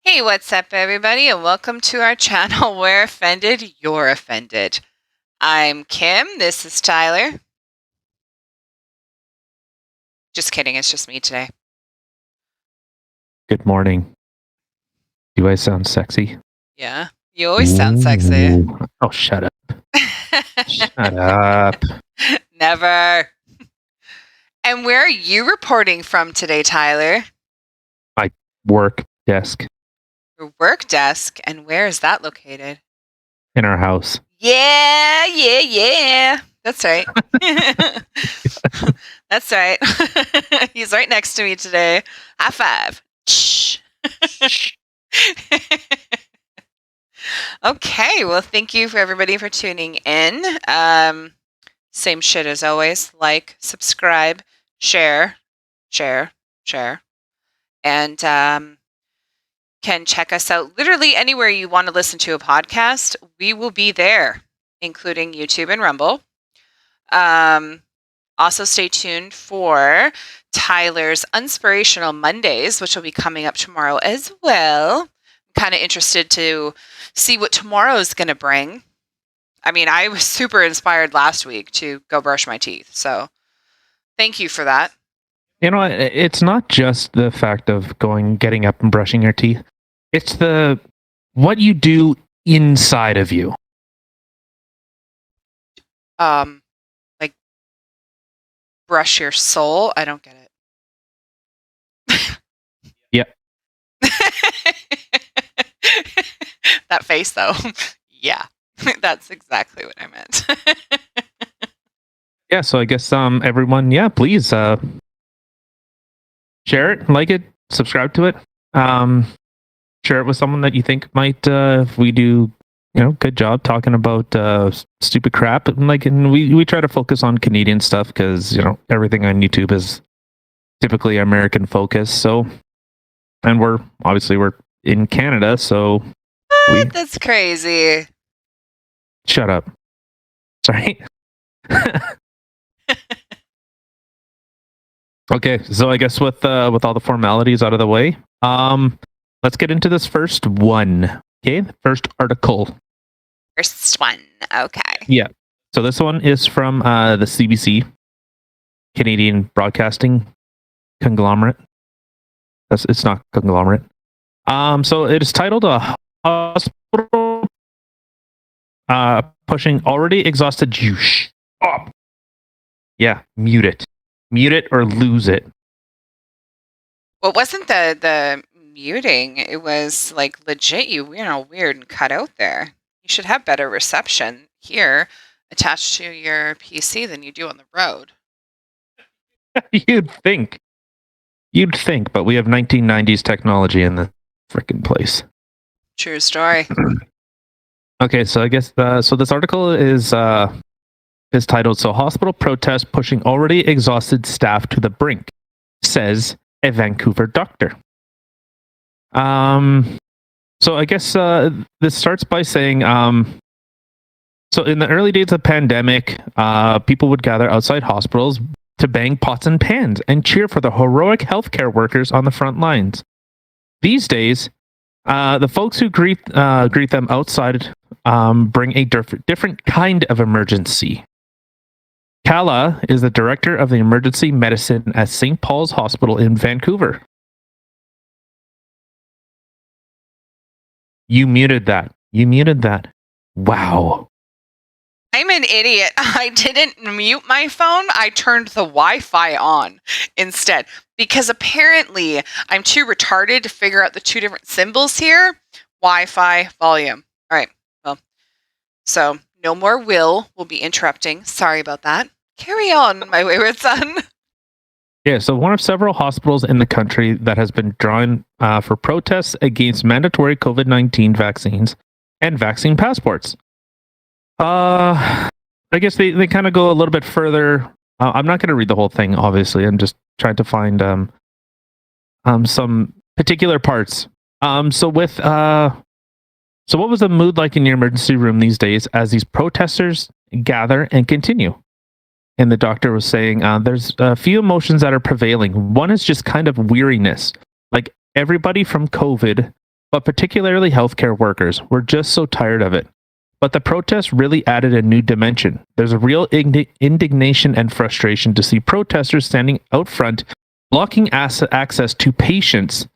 Hey, what's up, everybody, and welcome to our channel, Where Offended, You're Offended. I'm Kim, this is Tyler. Just kidding, it's just me today. Good morning. Do I sound sexy? Yeah, you always sound sexy. Ooh. Oh, shut up. Shut up. Never. And where are you reporting from today, Tyler? My work desk Your work desk, and where is that located? in our house. Yeah. That's right. That's right. He's right next to me today. High five. Okay, well, thank you for everybody for tuning in. Same shit as always. Like, subscribe, share, and can check us out literally anywhere you want to listen to a podcast. We will be there, including YouTube and Rumble. Also, stay tuned for Tyler's Inspirational Mondays, which will be coming up tomorrow as well. I'm kind of interested to see what tomorrow's going to bring. I mean, I was super inspired last week to go brush my teeth. So thank you for that. You know, it's not just the fact of getting up and brushing your teeth. It's what you do inside of you. Like brush your soul. I don't get it. Yep. That face though. Yeah. That's exactly what I meant. Yeah, so I guess everyone, please share it, like it, subscribe to it. Share it with someone that you think might if we do, good job talking about stupid crap. And we try to focus on Canadian stuff because, everything on YouTube is typically American focus. So, and we're in Canada, so That's crazy. Shut up. Sorry. Okay, so I guess with all the formalities out of the way, let's get into this first one. Okay, first article. First one. Okay. Yeah. So this one is from the CBC, Canadian Broadcasting Conglomerate. It's not conglomerate. So it is titled "A Hospital Pushing Already Exhausted You." Stop. Yeah, mute it or lose it. Well, it wasn't the muting. It was like legit. Weird and cut out there. You should have better reception here attached to your PC than you do on the road. You'd think, but we have 1990s technology in the freaking place. True story. Okay, so I guess so this article is titled "So Hospital Protest Pushing Already Exhausted Staff to the Brink," says a Vancouver doctor. So I guess this starts by saying, so in the early days of the pandemic, people would gather outside hospitals to bang pots and pans and cheer for the heroic healthcare workers on the front lines. These days, the folks who greet them outside bring a different kind of emergency. Kala is the director of the emergency medicine at St. Paul's Hospital in Vancouver. You muted that. Wow. I'm an idiot. I didn't mute my phone. I turned the Wi-Fi on instead because apparently I'm too retarded to figure out the two different symbols here. Wi-Fi, volume. All right. Well, so no more will be interrupting. Sorry about that. Carry on, my wayward son. Yeah, so one of several hospitals in the country that has been drawn for protests against mandatory COVID-19 vaccines and vaccine passports. I guess they kind of go a little bit further. I'm not going to read the whole thing, obviously. I'm just trying to find some particular parts. So what was the mood like in your emergency room these days as these protesters gather and continue? And the doctor was saying, there's a few emotions that are prevailing. One is just kind of weariness. Like everybody from COVID but particularly healthcare workers. We're just so tired of it. But the protest really added a new dimension. There's a real indignation and frustration to see protesters standing out front, blocking access to patients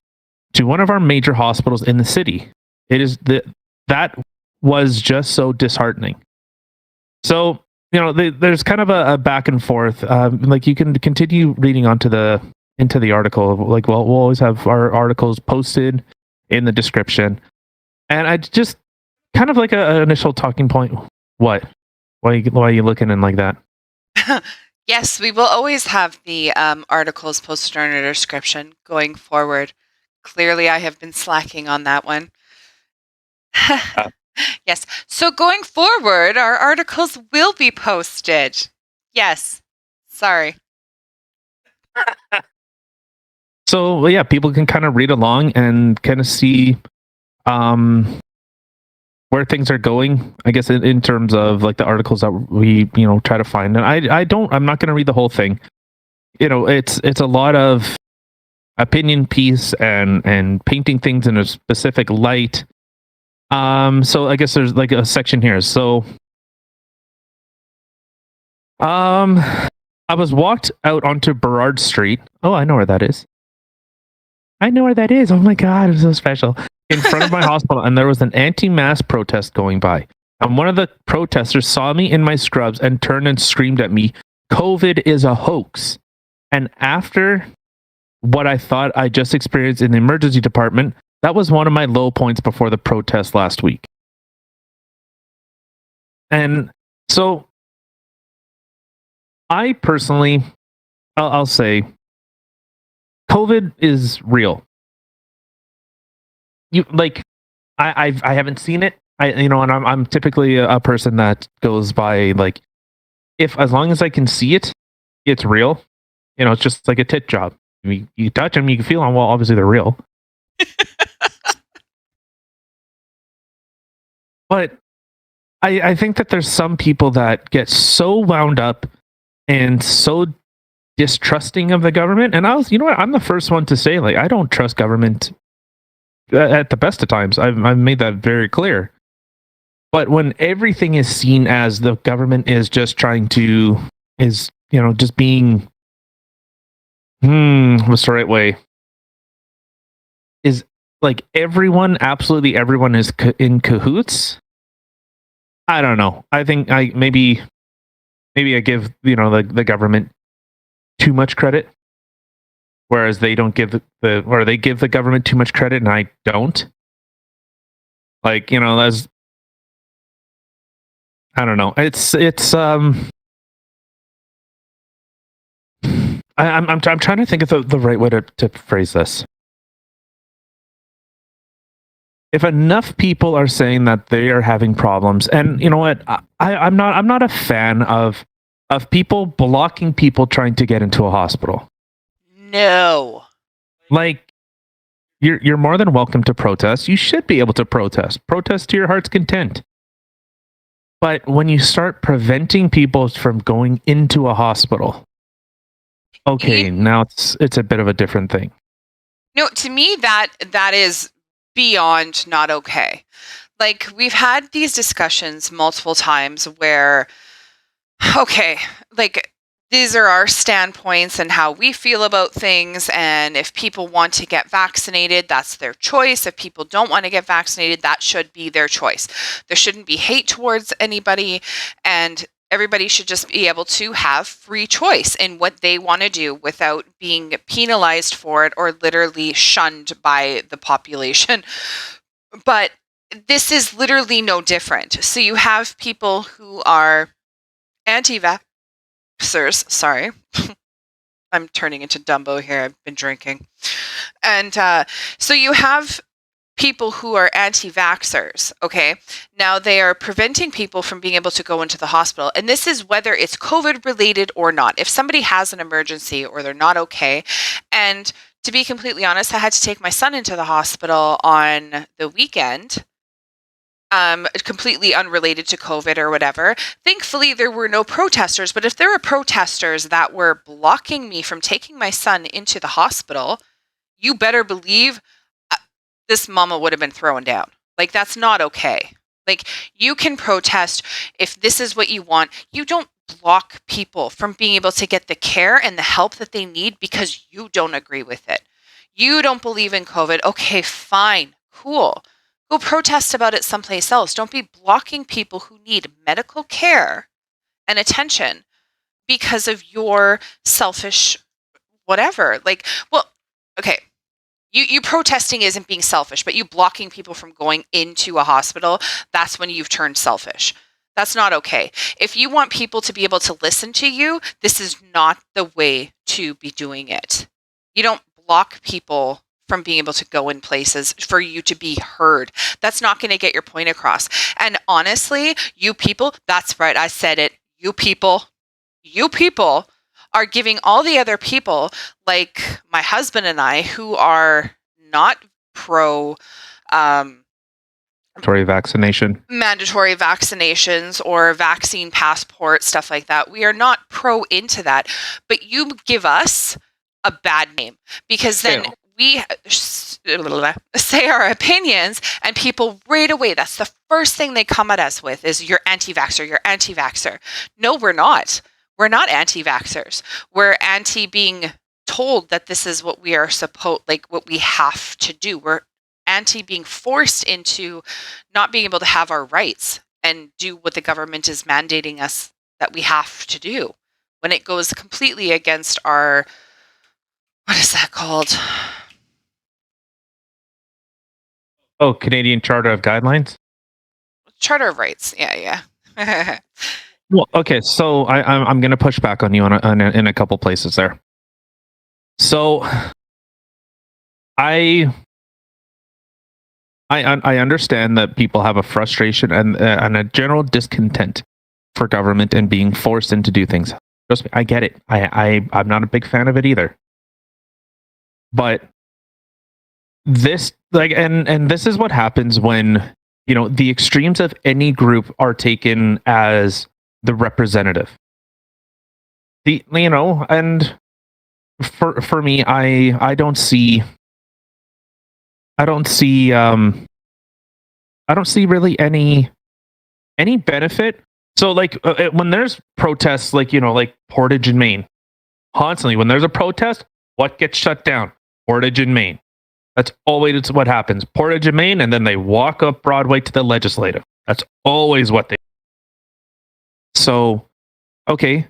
to one of our major hospitals in the city. That was just so disheartening. So, there's kind of a back and forth. Like, you can continue reading into the article. Like, we'll always have our articles posted in the description. And I just kind of like an initial talking point. What? Why are you looking in like that? Yes, we will always have the articles posted in our description going forward. Clearly, I have been slacking on that one. Yes. So going forward, our articles will be posted. Yes. Sorry. So, yeah, people can kind of read along and kind of see where things are going, I guess, in terms of like the articles that we try to find. And I'm not going to read the whole thing. It's a lot of opinion piece and painting things in a specific light. So I guess there's like a section here. So I was walked out onto Burrard Street. Oh, I know where that is. Oh my God, it's so special. In front of my hospital, and there was an anti-mask protest going by. And one of the protesters saw me in my scrubs and turned and screamed at me, "COVID is a hoax." And after what I thought I just experienced in the emergency department, that was one of my low points before the protest last week. And so I personally, I'll say, COVID is real. I haven't seen it. And I'm typically a person that goes by like, if as long as I can see it, it's real. It's just like a tit job. You touch them, you can feel them. Well, obviously they're real. But I think that there's some people that get so wound up and so distrusting of the government. And I'm the first one to say, like, I don't trust government at the best of times. I've made that very clear. But when everything is seen as the government is just just being, what's the right way? Is like absolutely everyone is in cahoots. I don't know. I think maybe I give the government too much credit, whereas they don't give they give the government too much credit, and I don't. Like, that's, I don't know. It's I'm trying to think of the right way to phrase this. If enough people are saying that they are having problems, and you know what, I'm not a fan of people blocking people trying to get into a hospital. No. Like, you're more than welcome to protest. You should be able to protest. Protest to your heart's content. But when you start preventing people from going into a hospital, okay, now it's a bit of a different thing. No, to me that is beyond not okay. Like, we've had these discussions multiple times where, okay, like, these are our standpoints and how we feel about things. And if people want to get vaccinated, that's their choice. If people don't want to get vaccinated, that should be their choice. There shouldn't be hate towards anybody. And everybody should just be able to have free choice in what they want to do without being penalized for it or literally shunned by the population. But this is literally no different. So you have people who are anti-vaxxers. Sorry. I'm turning into Dumbo here. I've been drinking. And so you have people who are anti-vaxxers, okay? Now they are preventing people from being able to go into the hospital. And this is whether it's COVID related or not. If somebody has an emergency or they're not okay. And to be completely honest, I had to take my son into the hospital on the weekend. Completely unrelated to COVID or whatever. Thankfully, there were no protesters. But if there were protesters that were blocking me from taking my son into the hospital, you better believe this mama would have been thrown down. Like, that's not okay. Like, you can protest if this is what you want. You don't block people from being able to get the care and the help that they need because you don't agree with it. You don't believe in COVID. Okay, fine, cool. Go protest about it someplace else. Don't be blocking people who need medical care and attention because of your selfish whatever. Like, well, okay, you protesting isn't being selfish, but you blocking people from going into a hospital, that's when you've turned selfish. That's not okay. If you want people to be able to listen to you, this is not the way to be doing it. You don't block people from being able to go in places for you to be heard. That's not going to get your point across. And honestly, you people, that's right, I said it, you people are giving all the other people, like my husband and I, who are not pro mandatory vaccinations or vaccine passport, stuff like that. We are not pro into that, but you give us a bad name because then we say our opinions and people right away, that's the first thing they come at us with is you're anti-vaxxer, you're anti-vaxxer. No, we're not. We're not anti-vaxxers. We're anti being told that this is what we are what we have to do. We're anti being forced into not being able to have our rights and do what the government is mandating us that we have to do when it goes completely against our, what is that called? Oh, Canadian Charter of Guidelines? Charter of Rights. Yeah. Well, okay, so I'm going to push back on you in a couple places there. So I understand that people have a frustration and a general discontent for government and being forced into do things. Trust me, I get it. I'm not a big fan of it either. But this, and this is what happens when, the extremes of any group are taken as the representative. And for me, I don't see really any benefit. So when there's protests, like Portage in Maine, constantly when there's a protest, what gets shut down? Portage in Maine. That's always what happens. Portage in Maine, and then they walk up Broadway to the legislative. That's always what they. So, okay,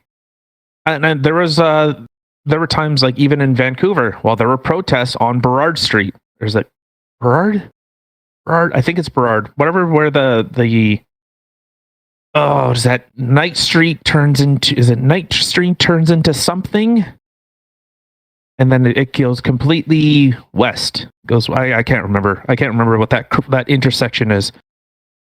and there were times like even in Vancouver, while there were protests on Burrard Street. There's like Burrard, I think it's Burrard. Whatever, where the is that Night Street turns into? Is it Night Street turns into something? And then it goes completely west. I can't remember. I can't remember what that intersection is.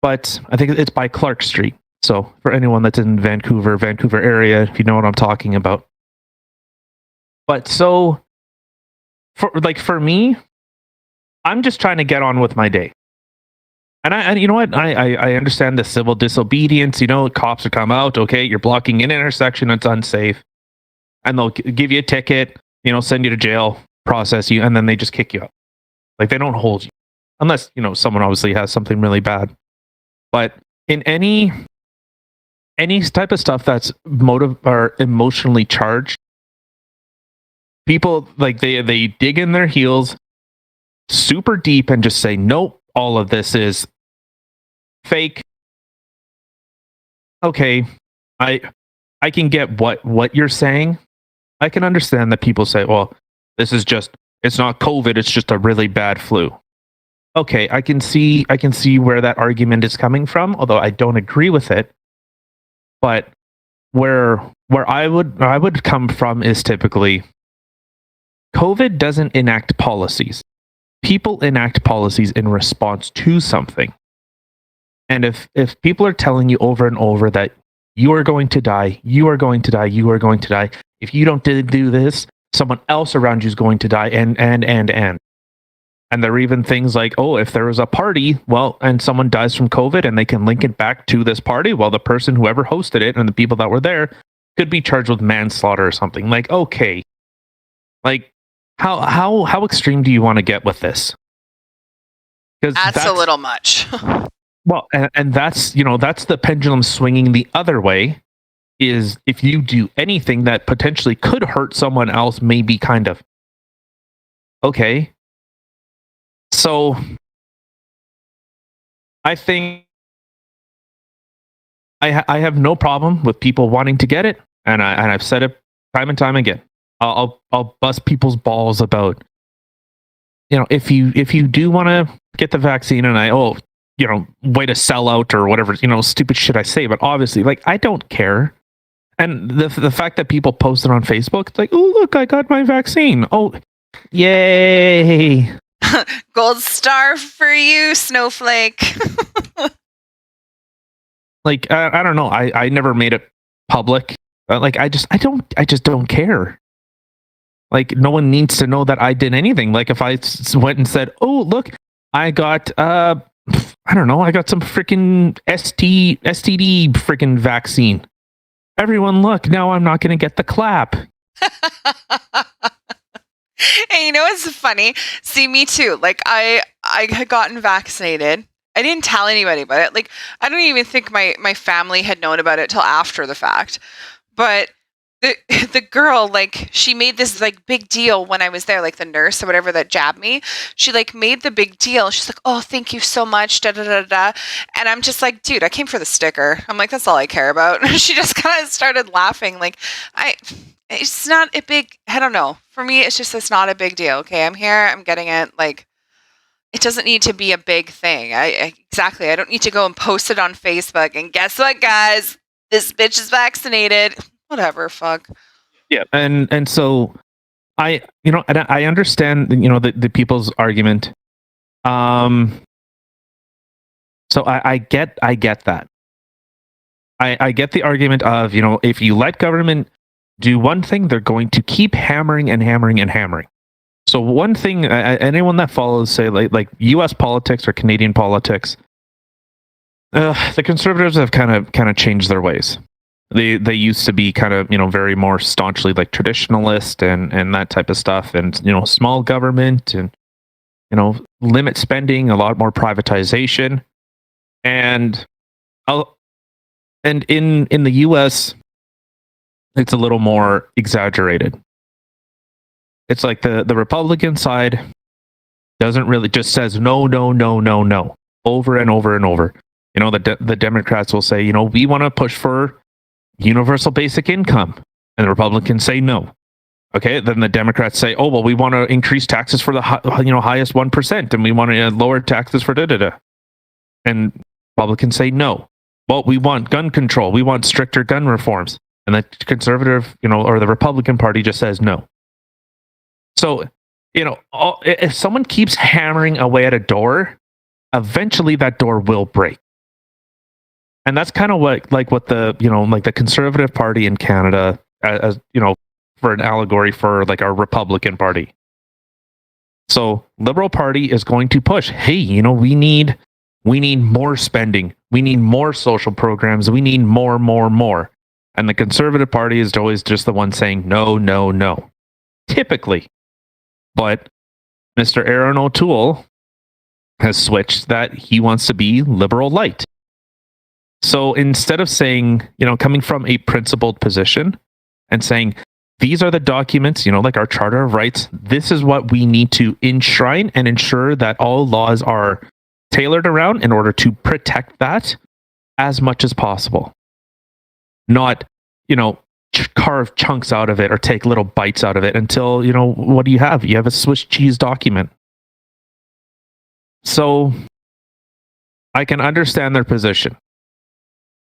But I think it's by Clark Street. So for anyone that's in Vancouver area, if you know what I'm talking about. But so for me, I'm just trying to get on with my day. And you know what? I understand the civil disobedience. Cops will come out. Okay, you're blocking an intersection. It's unsafe. And they'll give you a ticket, send you to jail, process you, and then they just kick you out. Like, they don't hold you. Unless, someone obviously has something really bad. But in any type of stuff that's or emotionally charged, people, like, they dig in their heels super deep and just say, nope, all of this is fake. Okay, I can get what you're saying. I can understand that people say, well, it's not COVID, it's just a really bad flu. Okay, I can see where that argument is coming from, although I don't agree with it. But where I would come from is typically COVID doesn't enact policies. People enact policies in response to something. And if people are telling you over and over that you are going to die, you are going to die, you are going to die, if you don't do this, someone else around you is going to die, and there are even things like, oh, if there was a party, well, and someone dies from COVID and they can link it back to this party, well, the person whoever hosted it and the people that were there could be charged with manslaughter or something. Like, okay, like how extreme do you want to get with this? because That's a little much. well, and that's that's the pendulum swinging the other way. Is if you do anything that potentially could hurt someone else, maybe kind of okay. So I think I have no problem with people wanting to get it, and I've said it time and time again. I'll bust people's balls about if you do want to get the vaccine, and way to sell out or whatever stupid shit I say, but obviously like I don't care. And the fact that people post it on Facebook, it's like, oh look, I got my vaccine. Oh, yay! Gold star for you, snowflake. Like I don't know. I never made it public. Like I just don't care. Like no one needs to know that I did anything. Like if I went and said, "Oh look, I got I don't know, I got some freaking STD freaking vaccine." Everyone, look, now I'm not going to get the clap. Hey, you know what's funny? See, me too. Like I had gotten vaccinated. I didn't tell anybody about it. Like I don't even think my family had known about it till after the fact. But the girl, like, she made this like big deal when I was there, like the nurse or whatever that jabbed me. She like made the big deal. She's like, "Oh, thank you so much." Da da da da. And I'm just like, dude, I came for the sticker. I'm like, that's all I care about. She just kind of started laughing. Like, it's not a big. I don't know. For me, it's not a big deal. Okay, I'm here. I'm getting it. Like, it doesn't need to be a big thing. Exactly. I don't need to go and post it on Facebook. And guess what, guys? This bitch is vaccinated. Whatever, fuck. Yeah, and so I understand the people's argument. So I get that. I get the argument of if you let government do one thing, they're going to keep hammering and hammering and hammering. So one thing, anyone that follows, say like U.S. politics or Canadian politics, the Conservatives have kind of changed their ways. They used to be kind of very more staunchly like traditionalist and that type of stuff, and small government and limit spending, a lot more privatization, and in the U.S. it's a little more exaggerated. It's like the Republican side doesn't really, just says no, no, no, no, no, over and over and over. The Democrats will say, we want to push for universal basic income, and the Republicans say no. Okay, then the Democrats say, oh well, we want to increase taxes for the highest 1%, and we want to lower taxes for da da da. And Republicans say no. Well, we want gun control. We want stricter gun reforms. And the conservative, or the Republican Party just says no. So, if someone keeps hammering away at a door, eventually that door will break. And that's kind of what the like the Conservative Party in Canada, as for an allegory for like our Republican Party. So Liberal Party is going to push, hey, we need more spending, we need more social programs, we need more. And the Conservative Party is always just the one saying no, no, no. Typically. But Mr. Aaron O'Toole has switched that he wants to be liberal light. So instead of saying, coming from a principled position and saying, these are the documents, like our Charter of Rights, this is what we need to enshrine and ensure that all laws are tailored around in order to protect that as much as possible. Not, carve chunks out of it or take little bites out of it until, what do you have? You have a Swiss cheese document. So I can understand their position.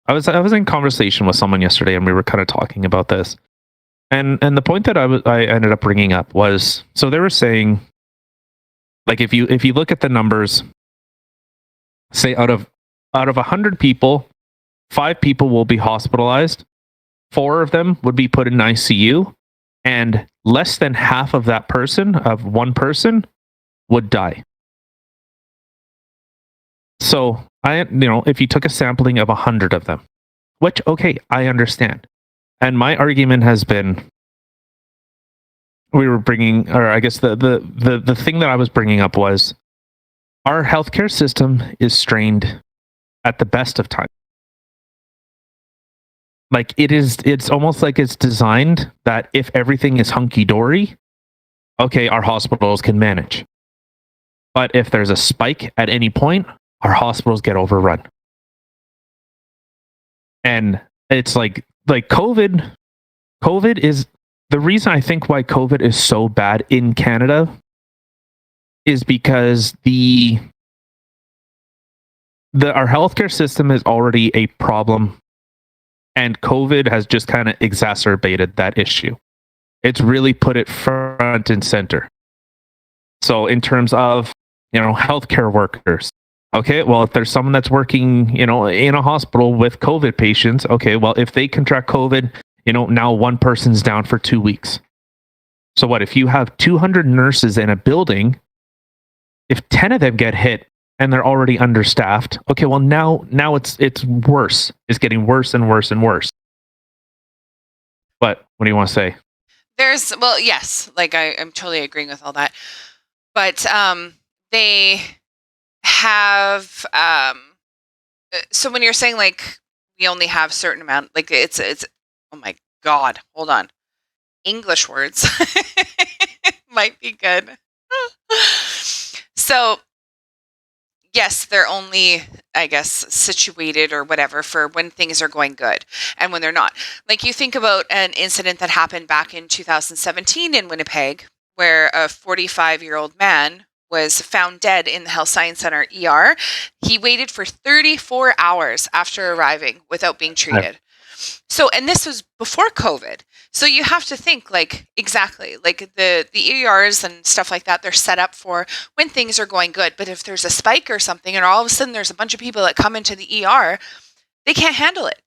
I was in conversation with someone yesterday, and we were kind of talking about this, and the point that I ended up bringing up was, so they were saying, like, if you look at the numbers, say out of 100 people, 5 people will be hospitalized, 4 of them would be put in ICU, and less than half of that person, of one person, would die. So if you took a sampling of 100 of them, which, okay, I understand. And my argument has been, we were bringing, or I guess the thing that I was bringing up was, our healthcare system is strained at the best of times. Like it's almost like it's designed that if everything is hunky dory, okay, our hospitals can manage. But if there's a spike at any point, our hospitals get overrun. And it's like COVID is the reason I think why COVID is so bad in Canada is because our healthcare system is already a problem, and COVID has just kind of exacerbated that issue. It's really put it front and center. So in terms of, healthcare workers, okay, well, if there's someone that's working, in a hospital with COVID patients, okay, well, if they contract COVID, now one person's down for 2 weeks. So what, if you have 200 nurses in a building, if 10 of them get hit and they're already understaffed, okay, well, now it's worse. It's getting worse and worse and worse. But what do you want to say? Yes, like I'm totally agreeing with all that. But they have so when you're saying like we only have certain amount, like it's oh my god, hold on. English words might be good. So yes, they're only, I guess, situated or whatever for when things are going good and when they're not. Like you think about an incident that happened back in 2017 in Winnipeg, where a 45-year-old man was found dead in the Health Science Center ER. He waited for 34 hours after arriving without being treated. So, and this was before COVID. So you have to think like exactly like the ERs and stuff like that, they're set up for when things are going good. But if there's a spike or something and all of a sudden there's a bunch of people that come into the ER, they can't handle it.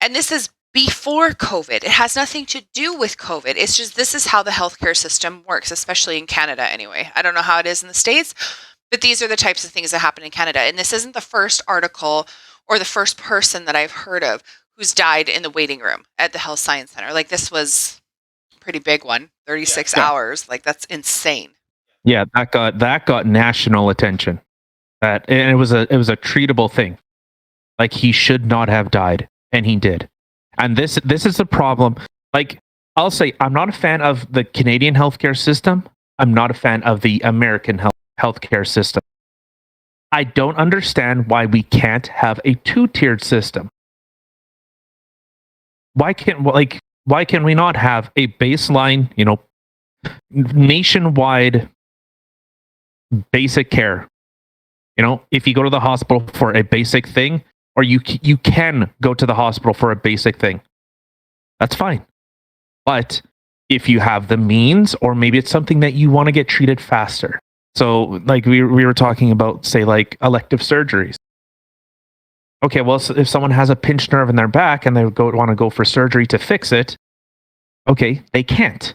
And this is before COVID. It has nothing to do with COVID. It's just this is how the healthcare system works, especially in Canada anyway. I don't know how it is in the States, but these are the types of things that happen in Canada. And this isn't the first article or the first person that I've heard of who's died in the waiting room at the Health Science Center. Like this was a pretty big one, 36 hours. Like that's insane. Yeah, that got national attention. And it was a treatable thing. Like he should not have died, and he did. And this is the problem. Like I'll say, I'm not a fan of the Canadian healthcare system. I'm not a fan of the American healthcare system. I don't understand why we can't have a two-tiered system. Why can we not have a baseline, nationwide basic care? If you go to the hospital for a basic thing, or you can go to the hospital for a basic thing, that's fine. But if you have the means, or maybe it's something that you want to get treated faster. So like we were talking about, say, like elective surgeries. Okay, well, so if someone has a pinched nerve in their back and they want to go for surgery to fix it, okay, they can't.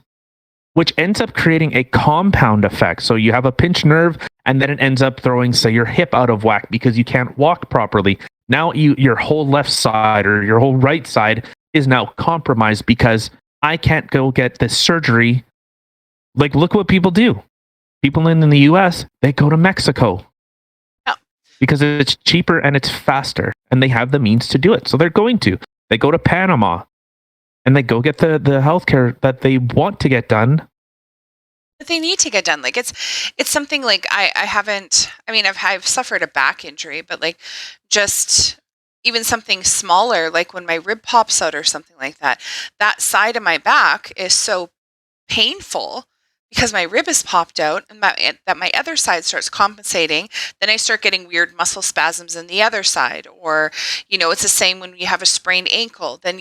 Which ends up creating a compound effect. So you have a pinched nerve, and then it ends up throwing, say, your hip out of whack because you can't walk properly. Now your whole left side or your whole right side is now compromised because I can't go get this surgery. Like, look what people do. People in the US, they go to Mexico. Oh. Because it's cheaper and it's faster, and they have the means to do it. So they're going to. They go to Panama, and they go get the healthcare that they want to get done. But they need to get done. Like it's something like I've suffered a back injury, but like just even something smaller, like when my rib pops out or something like that, that side of my back is so painful because my rib is popped out and that my other side starts compensating. Then I start getting weird muscle spasms in the other side. Or, it's the same when you have a sprained ankle. Then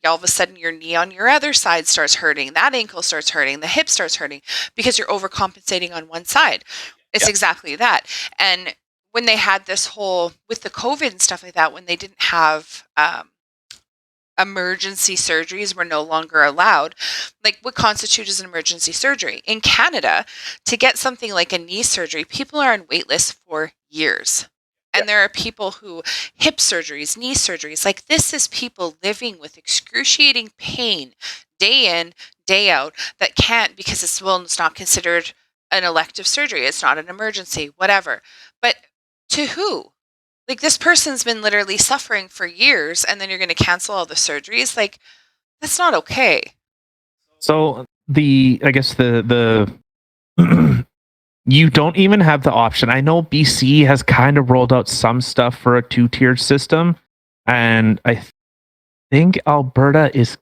all of a sudden your knee on your other side starts hurting. That ankle starts hurting. The hip starts hurting because you're overcompensating on one side. It's exactly that. And when they had this whole, with the COVID and stuff like that, when they didn't have emergency surgeries were no longer allowed. Like what constitutes as an emergency surgery? In Canada, to get something like a knee surgery, people are on wait lists for years. And there are people who hip surgeries, knee surgeries, like this is people living with excruciating pain day in, day out that can't because it's not considered an elective surgery. It's not an emergency, whatever. But to who? Like, this person's been literally suffering for years, and then you're going to cancel all the surgeries? Like, that's not okay. So I guess the you don't even have the option. I know BC has kind of rolled out some stuff for a 2-tiered system, and I think Alberta is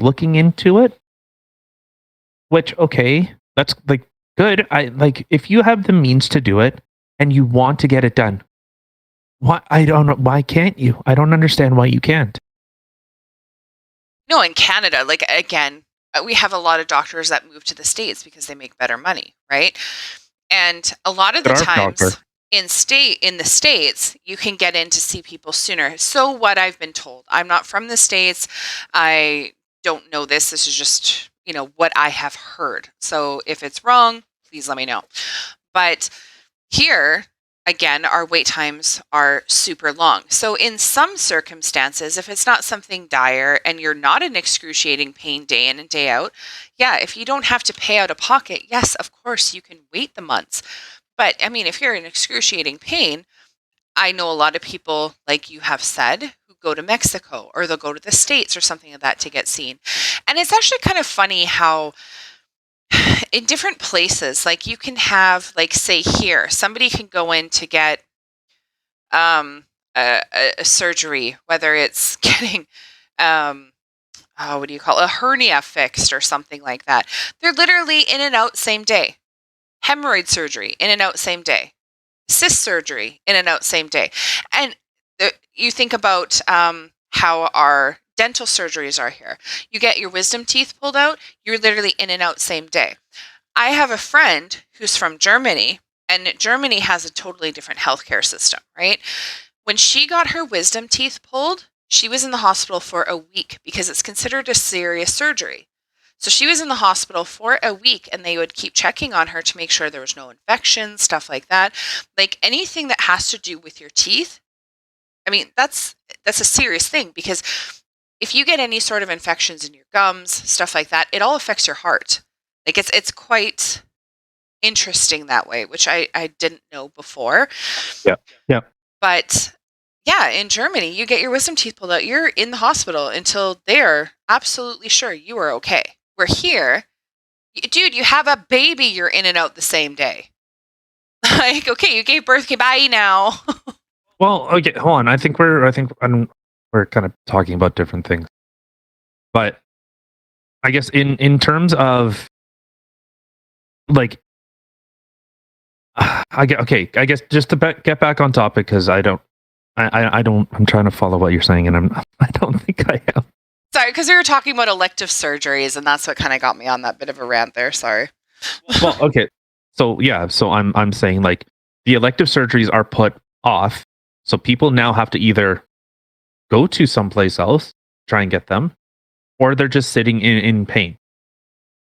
looking into it. Which, okay, that's like good. I like, if you have the means to do it and you want to get it done. I don't know, why can't you? I don't understand why you can't. No, in Canada, like, again, we have a lot of doctors that move to the States because they make better money, right? And a lot of the But our times doctor, in the States, you can get in to see people sooner. So what I've been told, I'm not from the States. I don't know this. This is just, what I have heard. So if it's wrong, please let me know. But here, again, our wait times are super long. So in some circumstances, if it's not something dire and you're not in excruciating pain day in and day out, yeah, if you don't have to pay out of pocket, yes, of course, you can wait the months. But I mean, if you're in excruciating pain, I know a lot of people, like you have said, who go to Mexico or they'll go to the States or something like that to get seen. And it's actually kind of funny how in different places, like, you can have, like, say here, somebody can go in to get um, a surgery, whether it's getting, what do you call it, a hernia fixed or something like that. They're literally in and out same day. Hemorrhoid surgery, in and out same day. Cyst surgery, in and out same day. And you think about how our dental surgeries are here. You get your wisdom teeth pulled out, you're literally in and out same day. I have a friend who's from Germany, and Germany has a totally different healthcare system, right? When she got her wisdom teeth pulled, she was in the hospital for a week because it's considered a serious surgery. So she was in the hospital for a week, and they would keep checking on her to make sure there was no infection, stuff like that. Like, anything that has to do with your teeth, I mean, that's a serious thing, because if you get any sort of infections in your gums, stuff like that, it all affects your heart. Like, it's quite interesting that way, which I didn't know before. yeah, yeah. But yeah, in Germany, you get your wisdom teeth pulled out, you're in the hospital until they're absolutely sure you are okay. We're here, dude, you have a baby, you're in and out the same day. Like, okay, you gave birth, okay, bye now. Well, okay, hold on. I think we're kind of talking about different things, but I guess in terms of, like, I guess just to get back on topic, because I'm trying to follow what you're saying, and I don't think I am. Sorry, because we were talking about elective surgeries, and that's what kind of got me on that bit of a rant there. Sorry. Well, okay. So yeah, so I'm saying, like, the elective surgeries are put off, so people now have to either go to someplace else, try and get them, or they're just sitting in pain.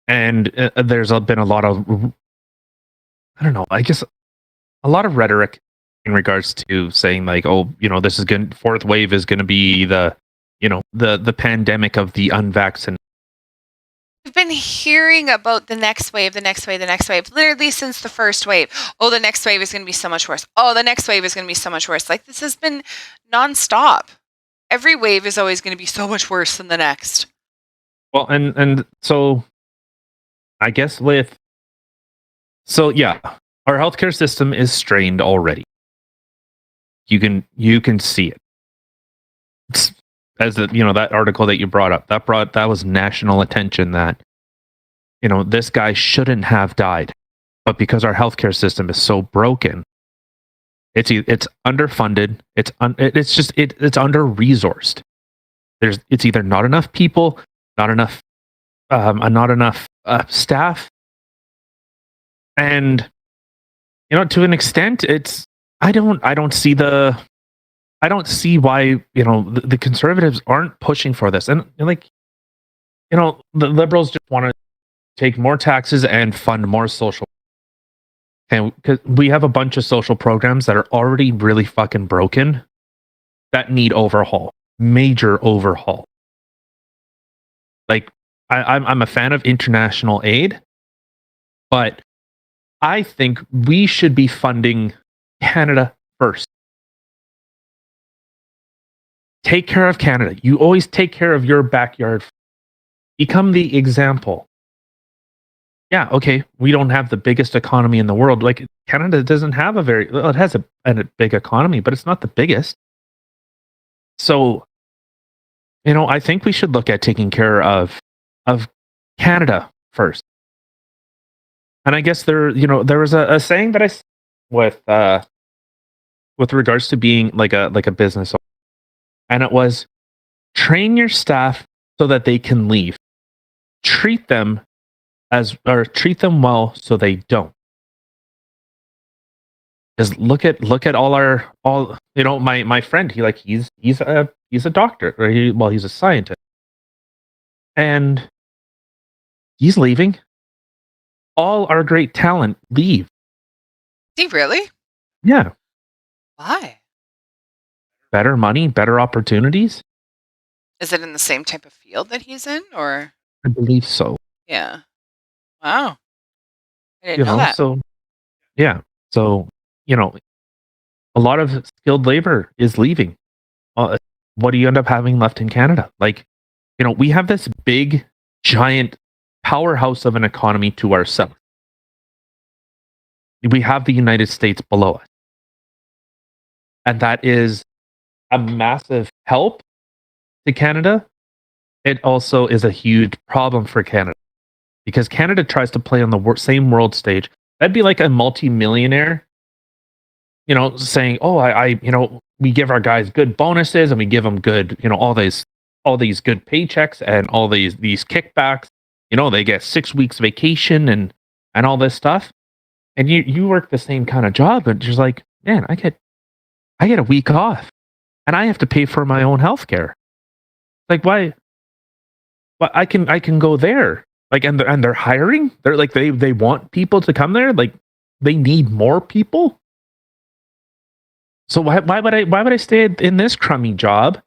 And there's been a lot of, I don't know, I guess a lot of rhetoric in regards to saying, like, oh, this is going, fourth wave is going to be the pandemic of the unvaccinated. I've been hearing about the next wave, the next wave, the next wave, literally since the first wave. Oh, the next wave is going to be so much worse. Oh, the next wave is going to be so much worse. Like, this has been nonstop. Every wave is always going to be so much worse than the next. Well, and so I guess yeah, our healthcare system is strained already. You can see it. It's, as that article that you brought up, that was national attention, that this guy shouldn't have died, but because our healthcare system is so broken, it's underfunded, it's under resourced. It's either not enough people, not enough staff, and to an extent, it's I don't see why the conservatives aren't pushing for this, and like, the liberals just want to take more taxes and fund more social, and because we have a bunch of social programs that are already really fucking broken, that need overhaul, major overhaul. Like, I'm a fan of international aid, but I think we should be funding Canada first. Take care of Canada. You always take care of your backyard. Become the example. Yeah, okay, we don't have the biggest economy in the world. Like Canada doesn't have a very well, it has a big economy, but it's not the biggest. So, I think we should look at taking care of Canada first. And I guess there was a saying that with regards to being like a business owner, and it was train your staff so that they can leave. Treat them well so they don't. Just look at all my friend, he's a doctor, or he's a scientist, and he's leaving. All our great talent leave. Is he really? Yeah. Why? Better money, better opportunities. Is it in the same type of field that he's in, or? I believe so. Yeah. Wow. I didn't know that. So yeah. So, a lot of skilled labor is leaving. What do you end up having left in Canada? Like, we have this big, giant powerhouse of an economy to ourselves. We have the United States below us. And that is a massive help to Canada. It also is a huge problem for Canada because Canada tries to play on the same world stage. That'd be like a multi-millionaire, saying, "Oh, we give our guys good bonuses and we give them good, all these good paychecks and all these kickbacks. They get 6 weeks vacation and all this stuff. And you work the same kind of job, and just like, man, I get a week off, and I have to pay for my own health care. Like, why? But I can go there. Like, and they're hiring. They're like they want people to come there. Like, they need more people. So why would I stay in this crummy job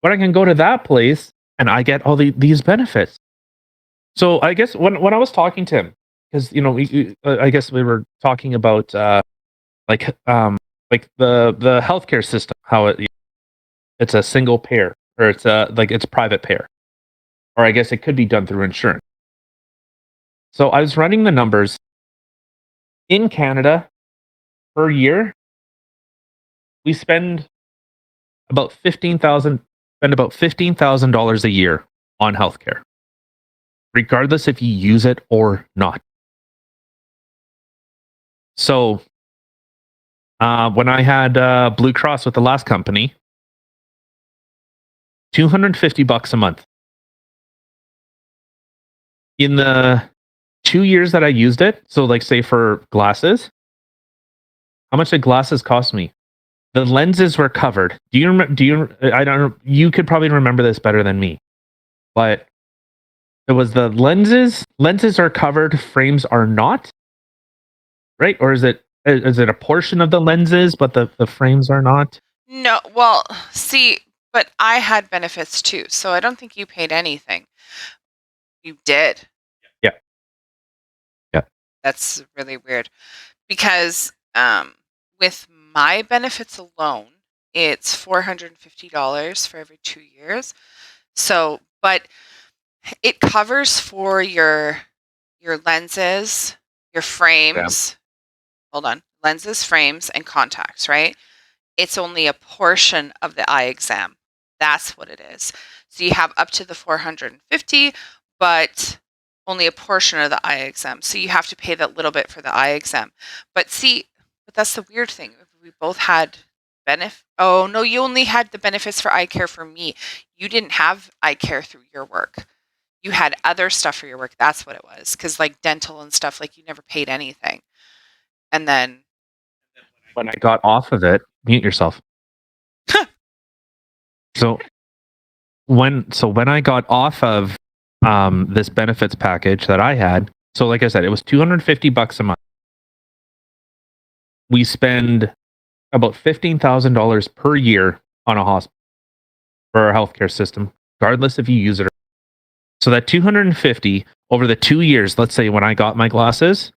when I can go to that place and I get all these benefits? So I guess when I was talking to him, because I guess we were talking about like the healthcare system, how it's a single payer, or it's private payer, or I guess it could be done through insurance. So I was running the numbers in Canada per year. We spend about $15,000 a year on healthcare, regardless if you use it or not. So when I had Blue Cross with the last company, $250 a month. In the 2 years that I used it, so like say for glasses, how much did glasses cost me? The lenses were covered. Do you remember? I don't know. You could probably remember this better than me, but it was the lenses. Lenses are covered. Frames are not. Right? Or is it a portion of the lenses, but the frames are not? No, well, see, but I had benefits too, so I don't think you paid anything. You did. Yeah. Yeah. That's really weird because with my benefits alone, it's $450 for every 2 years. So, but it covers for your lenses, your frames. Hold on. Lenses, frames, and contacts, right? It's only a portion of the eye exam. That's what it is. So you have up to the 450, but only a portion of the eye exam. So you have to pay that little bit for the eye exam. But that's the weird thing. We both had benefit. Oh no, you only had the benefits for eye care for me. You didn't have eye care through your work. You had other stuff for your work. That's what it was. Because like dental and stuff, like you never paid anything. And then when I got off of it, mute yourself. So when I got off of this benefits package that I had, so like I said, it was $250 a month. We spend about $15,000 per year on a hospital for our healthcare system, regardless if you use it or not. So that $250 over the 2 years, let's say when I got my glasses,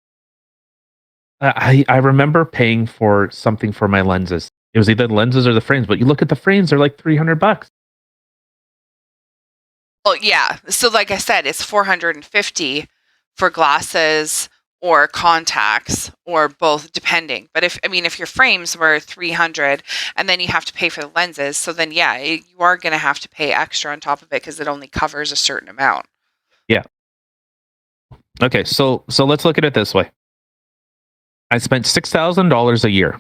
I remember paying for something for my lenses. It was either the lenses or the frames, but you look at the frames, they're like $300. Well, yeah. So like I said, it's 450 for glasses or contacts or both depending. But if your frames were 300 and then you have to pay for the lenses, so then yeah, you are going to have to pay extra on top of it because it only covers a certain amount. Yeah. Okay, so let's look at it this way. I spent $6,000 a year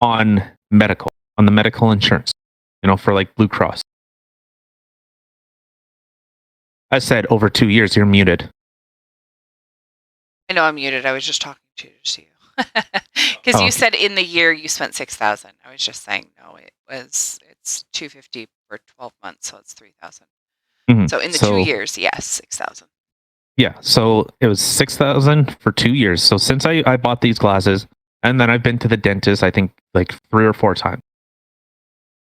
on on the medical insurance, for like Blue Cross. I said over 2 years, you're muted. I know I'm muted. I was just talking to you. Because you said in the year you spent 6,000. I was just saying no. It's 250 for 12 months, so it's 3,000. Mm-hmm. So in the 2 years, yes, 6,000. Yeah, so it was 6,000 for 2 years. So since I bought these glasses, and then I've been to the dentist, I think like 3 or 4 times.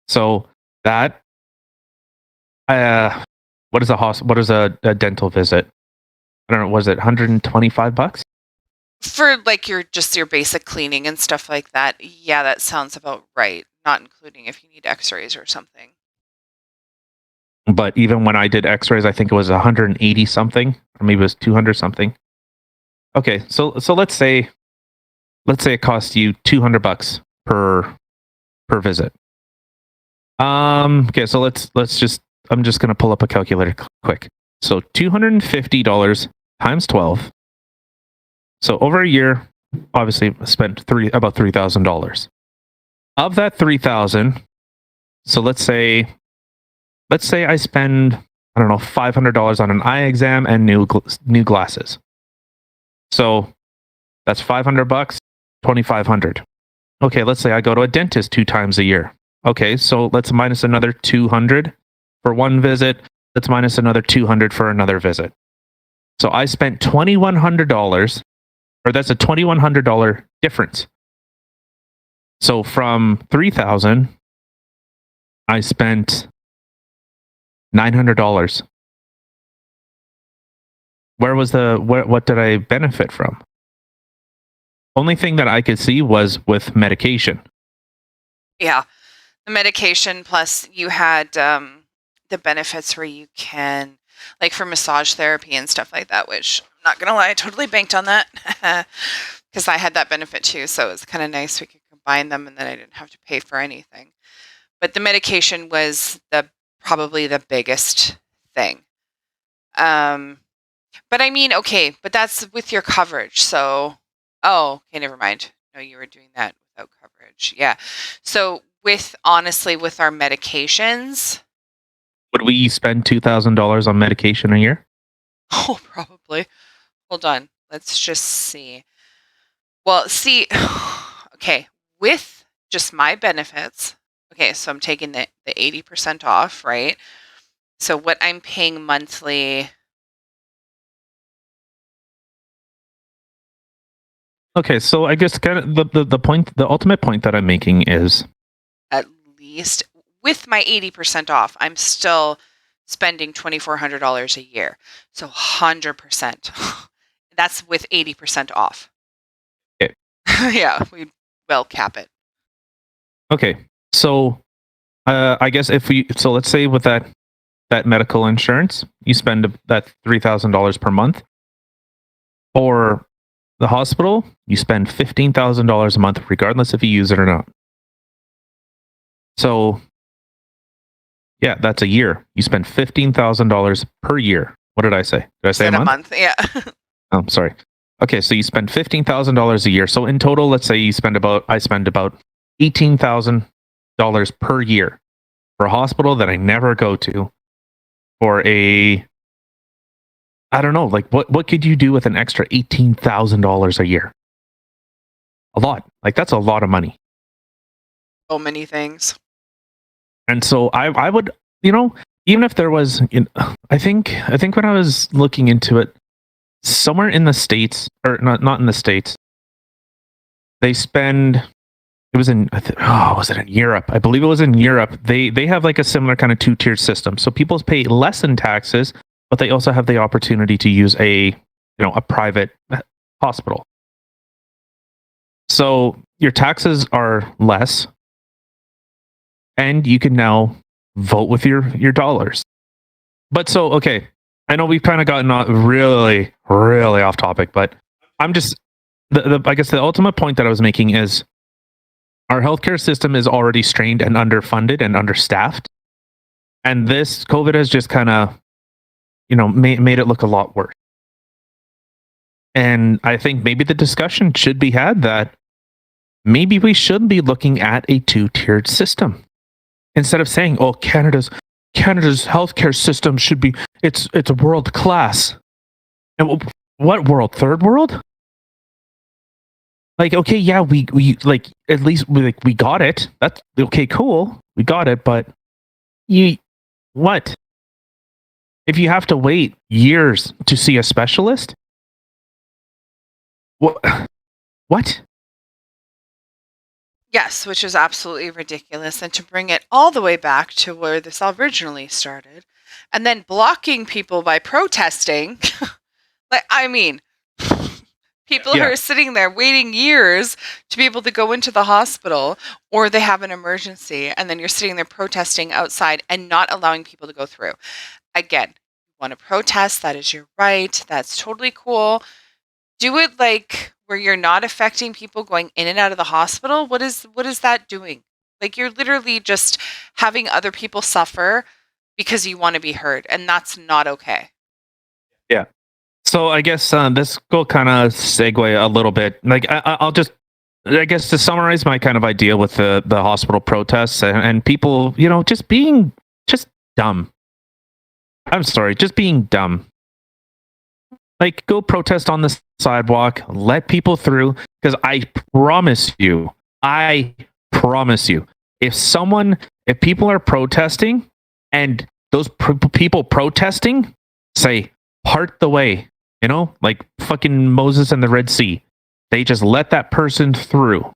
So that, what is a dental visit? I don't know. Was it $125? For like your basic cleaning and stuff like that. Yeah, that sounds about right. Not including if you need x-rays or something. But even when I did x-rays, I think it was 180 something, or maybe it was 200 something. Okay, so let's say it cost you $200 per visit. Okay, so let's just, I'm just gonna pull up a calculator quick. So $250 times 12. So over a year, obviously spent about $3,000. Of that $3,000, so let's say I spend, I don't know, $500 on an eye exam and new glasses. So that's $500, $2,500. Okay, let's say I go to a dentist 2 times a year. Okay, so let's minus another $200 for one visit. Let's minus another $200 for another visit. So I spent $2,100, or that's a $2,100 difference. So from $3,000, I spent $900. What did I benefit from? Only thing that I could see was with medication. Yeah, the medication plus you had the benefits where you can, like for massage therapy and stuff like that, which I'm not gonna lie, I totally banked on that because I had that benefit too. So it's kind of nice we could combine them, and then I didn't have to pay for anything. But the medication was probably the biggest thing. But I mean, okay, but that's with your coverage. So, okay, never mind. No, you were doing that without coverage. Yeah. So honestly, with our medications, would we spend $2,000 on medication a year? Oh, probably. Hold on. Let's just see. Well, see, okay, with just my benefits. Okay, so I'm taking the 80% off, right? So what I'm paying monthly. Okay, so I guess kind of the ultimate point that I'm making is, At least with my 80% off, I'm still spending $2,400 a year. So 100%. That's with 80% off. Okay. Yeah, we will cap it. Okay, so I guess let's say with that medical insurance, you spend that $3,000 per month. For the hospital, you spend $15,000 a month, regardless if you use it or not. So, yeah, that's a year. You spend $15,000 per year. What did I say? Did I say a month? Yeah. Oh, sorry. Okay, so you spend $15,000 a year. So in total, let's say I spend about $18,000 per year for a hospital that I never go to. For I don't know, like what could you do with an extra $18,000 a year? A lot. Like that's a lot of money. So many things. And so I would, even if there was, I think when I was looking into it, somewhere in the States, or not in the States, they spend. It was was it in Europe? I believe it was in Europe. They have like a similar kind of 2-tier system. So people pay less in taxes, but they also have the opportunity to use a private hospital. So your taxes are less, and you can now vote with your dollars. But so, okay, I know we've kind of gotten really, really off topic, but I'm just I guess the ultimate point that I was making is our healthcare system is already strained and underfunded and understaffed, and this COVID has just kind of made it look a lot worse. And I think maybe the discussion should be had that maybe we should be looking at a two-tiered system instead of saying, "Oh, Canada's healthcare system should be it's world class." And what world? Third world? Like, okay, yeah, we like at least we got it. That's okay, cool. We got it, but you what? If you have to wait years to see a specialist? What? Yes, which is absolutely ridiculous. And to bring it all the way back to where this originally started, and then blocking people by protesting. Like, I mean, people who Yeah. are sitting there waiting years to be able to go into the hospital, or they have an emergency, and then you're sitting there protesting outside and not allowing people to go through. Again, you want to protest, that is your right. That's totally cool. Do it like where you're not affecting people going in and out of the hospital. What is that doing? Like, you're literally just having other people suffer because you want to be heard, and that's not okay. Yeah. So I guess this will kind of segue a little bit. Like I'll just, I guess, to summarize my kind of idea with the hospital protests and people, just being just dumb. I'm sorry, just being dumb. Like, go protest on the sidewalk, let people through, because I promise you, if people are protesting and those people protesting say, part the way, like fucking Moses and the Red Sea, they just let that person through.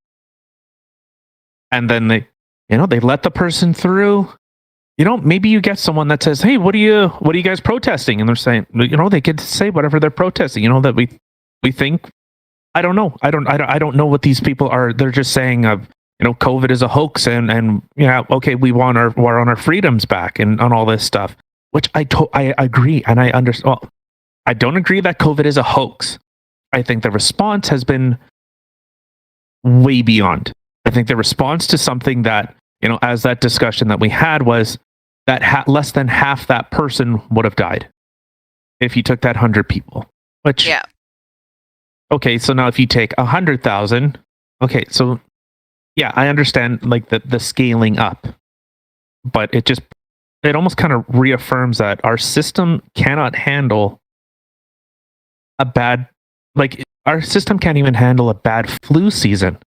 And then they let the person through. Maybe you get someone that says, "Hey, what are you guys protesting?" And they're saying, they get to say whatever they're protesting. That we think. I don't know. I don't know what these people are. They're just saying, COVID is a hoax, and yeah, okay, we want our freedoms back and on all this stuff. Which I agree, and I understand. Well, I don't agree that COVID is a hoax. I think the response has been way beyond. I think the response to something that, as that discussion that we had was that less than half that person would have died if you took that 100 people. Which, Yeah. Okay, so now if you take 100,000, okay, so yeah, I understand like the scaling up, but it almost kind of reaffirms that our system cannot handle our system can't even handle a bad flu season.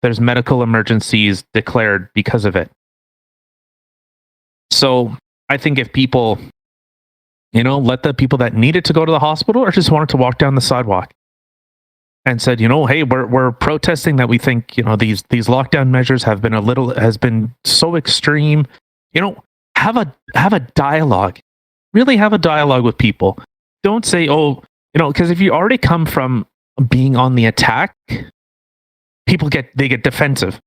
There's medical emergencies declared because of it. So I think if people, let the people that needed to go to the hospital or just wanted to walk down the sidewalk and said, hey, we're protesting that we think, these lockdown measures has been so extreme. Have a dialogue. Really have a dialogue with people. Don't say, oh, because if you already come from being on the attack, people get defensive,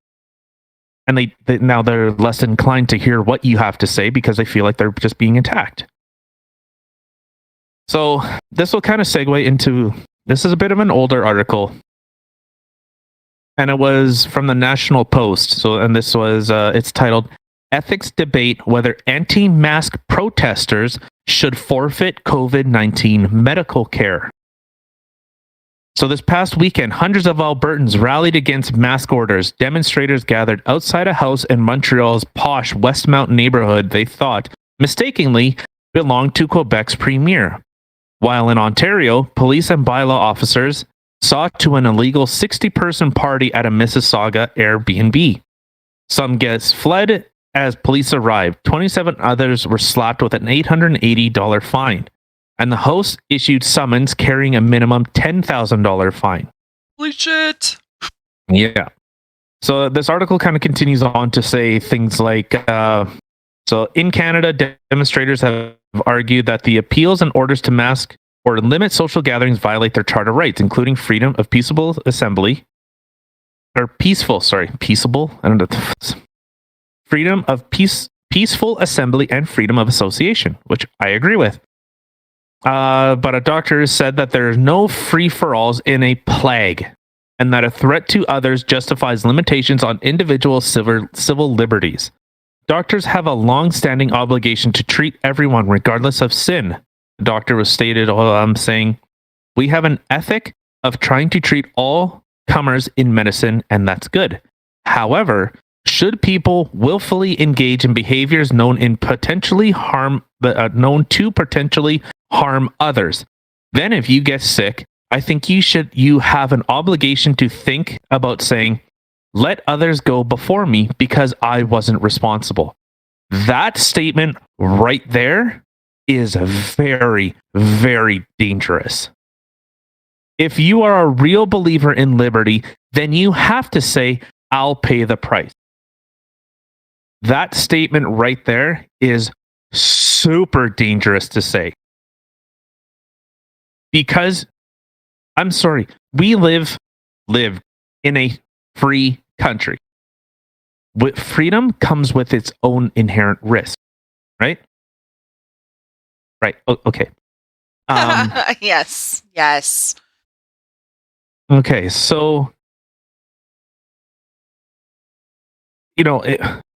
and they now they're less inclined to hear what you have to say because they feel like they're just being attacked. So this will kind of segue into, this is a bit of an older article, and it was from the National Post. So, and this was it's titled "Ethics Debate Whether Anti-Mask Protesters Should Forfeit COVID-19 Medical Care." So this past weekend, hundreds of Albertans rallied against mask orders. Demonstrators gathered outside a house in Montreal's posh Westmount neighborhood they thought mistakenly belonged to Quebec's premier. While in Ontario, police and bylaw officers saw to an illegal 60-person party at a Mississauga Airbnb. Some guests fled as police arrived. 27 others were slapped with an $880 fine, and the host issued summons carrying a minimum $10,000 fine. Holy shit. Yeah. So this article kind of continues on to say things like, so in Canada, demonstrators have argued that the appeals and orders to mask or limit social gatherings violate their charter rights, including freedom of peaceable assembly, or peaceful, sorry, peaceable. I don't know. Freedom of peaceful assembly and freedom of association, which I agree with. But a doctor said that there are no free-for-alls in a plague, and that a threat to others justifies limitations on individual civil liberties. Doctors have a long-standing obligation to treat everyone regardless of sin. The doctor was stated, saying, we have an ethic of trying to treat all comers in medicine, and that's good. However, should people willfully engage in behaviors known to potentially harm others, then if you get sick, I think you have an obligation to think about saying, let others go before me because I wasn't responsible. That statement right there is very, very dangerous. If you are a real believer in liberty, then you have to say, I'll pay the price. That statement right there is super dangerous to say. Because, I'm sorry, we live in a free country. With freedom comes with its own inherent risk, right? Right. Okay. Yes. Okay, so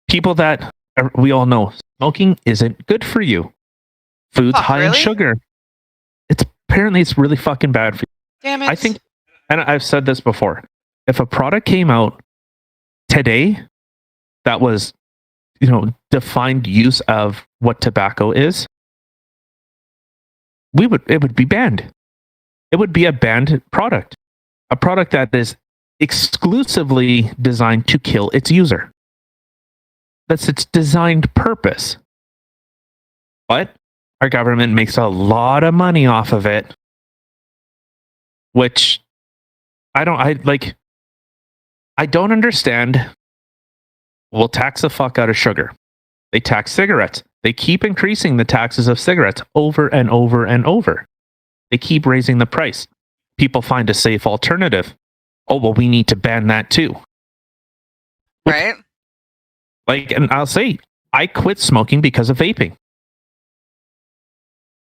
people that we all know, smoking isn't good for you. Food's high in sugar. Apparently it's really fucking bad for you. Damn it. I think, and I've said this before, if a product came out today that was, defined use of what tobacco is, it would be banned. It would be a banned product. A product that is exclusively designed to kill its user. That's its designed purpose. But our government makes a lot of money off of it, which I don't understand. We'll tax the fuck out of sugar. They tax cigarettes. They keep increasing the taxes of cigarettes over and over and over. They keep raising the price. People find a safe alternative. Oh, well, we need to ban that too. Right? And I'll say, I quit smoking because of vaping.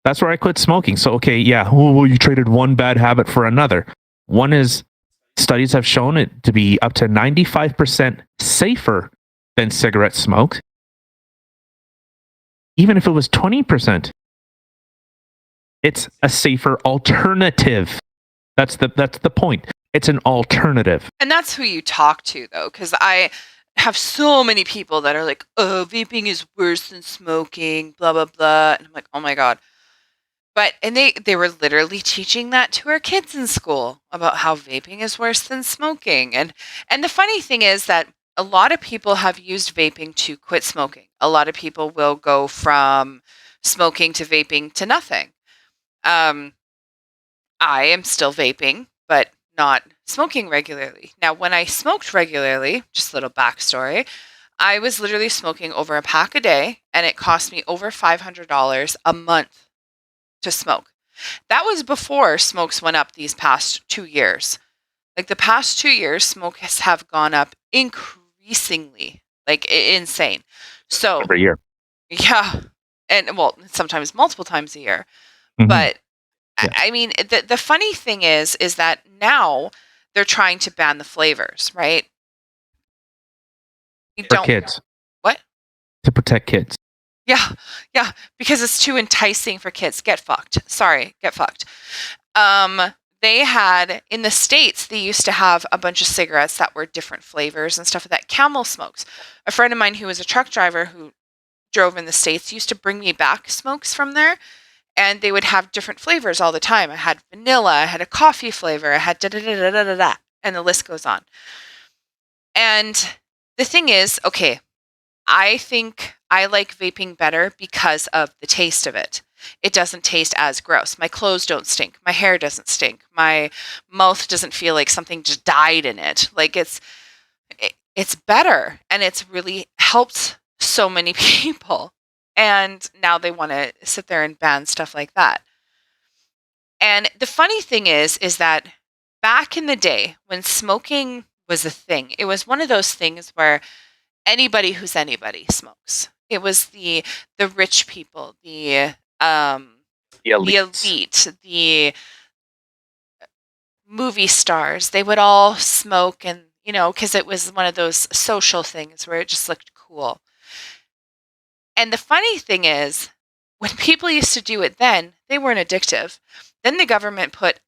That's where I quit smoking. So, okay, yeah, you traded one bad habit for another. One is, studies have shown it to be up to 95% safer than cigarette smoke. Even if it was 20%. It's a safer alternative. That's the point. It's an alternative. And that's who you talk to, though, because I have so many people that are like, oh, vaping is worse than smoking, blah, blah, blah. And I'm like, oh my God. And they were literally teaching that to our kids in school about how vaping is worse than smoking. And the funny thing is that a lot of people have used vaping to quit smoking. A lot of people will go from smoking to vaping to nothing. I am still vaping, but not smoking regularly. Now, when I smoked regularly, just a little backstory, I was literally smoking over a pack a day, and it cost me over $500 a month to smoke. That was before smokes went up these past 2 years. Like the past 2 years, smokes have gone up increasingly, like insane. So every year. Yeah. And sometimes multiple times a year. Mm-hmm. But Yeah. I mean, the funny thing is that now they're trying to ban the flavors, right? For kids. What? To protect kids. Yeah, because it's too enticing for kids. Get fucked. They had, in the States, they used to have a bunch of cigarettes that were different flavors and stuff like that. Camel smokes. A friend of mine who was a truck driver who drove in the States used to bring me back smokes from there, and they would have different flavors all the time. I had vanilla, I had a coffee flavor, I had da-da-da-da-da-da, and the list goes on. And the thing is, okay, I think I like vaping better because of the taste of it. It doesn't taste as gross. My clothes don't stink. My hair doesn't stink. My mouth doesn't feel like something just died in it. Like it's better, and it's really helped so many people. And now they want to sit there and ban stuff like that. And the funny thing is that back in the day when smoking was a thing. It was one of those things where anybody who's anybody smokes. It was the rich people, The the elite, the movie stars. They would all smoke, and because it was one of those social things where it just looked cool. And the funny thing is, when people used to do it then, they weren't addictive. Then the government put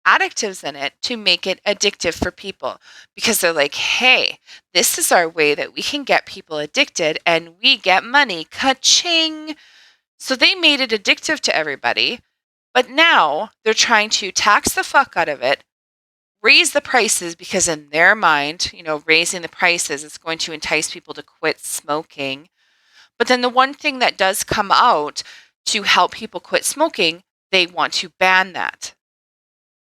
additives in it to make it addictive for people, because they're like, hey, this is our way that we can get people addicted and we get money. Ka-ching! So they made it addictive to everybody, but now they're trying to tax the fuck out of it, raise the prices, because in their mind, raising the prices is going to entice people to quit smoking. But then the one thing that does come out to help people quit smoking, they want to ban that.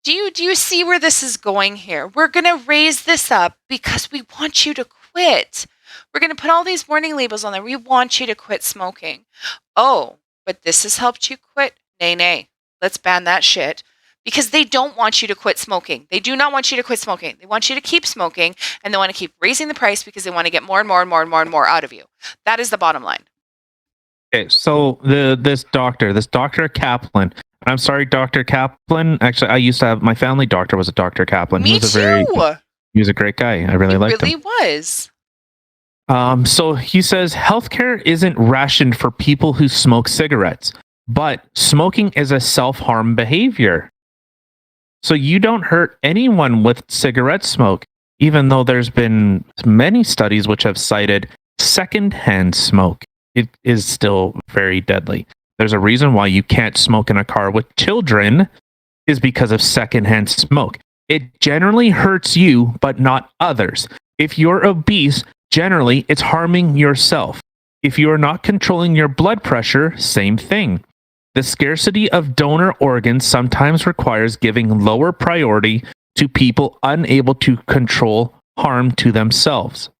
Do you see where this is going here? We're going to raise this up because we want you to quit. We're going to put all these warning labels on there. We want you to quit smoking. Oh, but this has helped you quit? Nay. Let's ban that shit. Because they don't want you to quit smoking. They do not want you to quit smoking. They want you to keep smoking, and they want to keep raising the price because they want to get more and more and more and more and more out of you. That is the bottom line. Okay, so this Dr. Kaplan. I'm sorry, Dr. Kaplan. Actually, I used to have my family doctor was a Dr. Kaplan. Me too. He was a great guy. I really liked him. He really was. So he says healthcare isn't rationed for people who smoke cigarettes, but smoking is a self-harm behavior. So you don't hurt anyone with cigarette smoke, even though there's been many studies which have cited secondhand smoke. It is still very deadly. There's a reason why you can't smoke in a car with children is because of secondhand smoke. It generally hurts you, but not others. If you're obese, generally it's harming yourself. If you are not controlling your blood pressure, same thing. The scarcity of donor organs sometimes requires giving lower priority to people unable to control harm to themselves.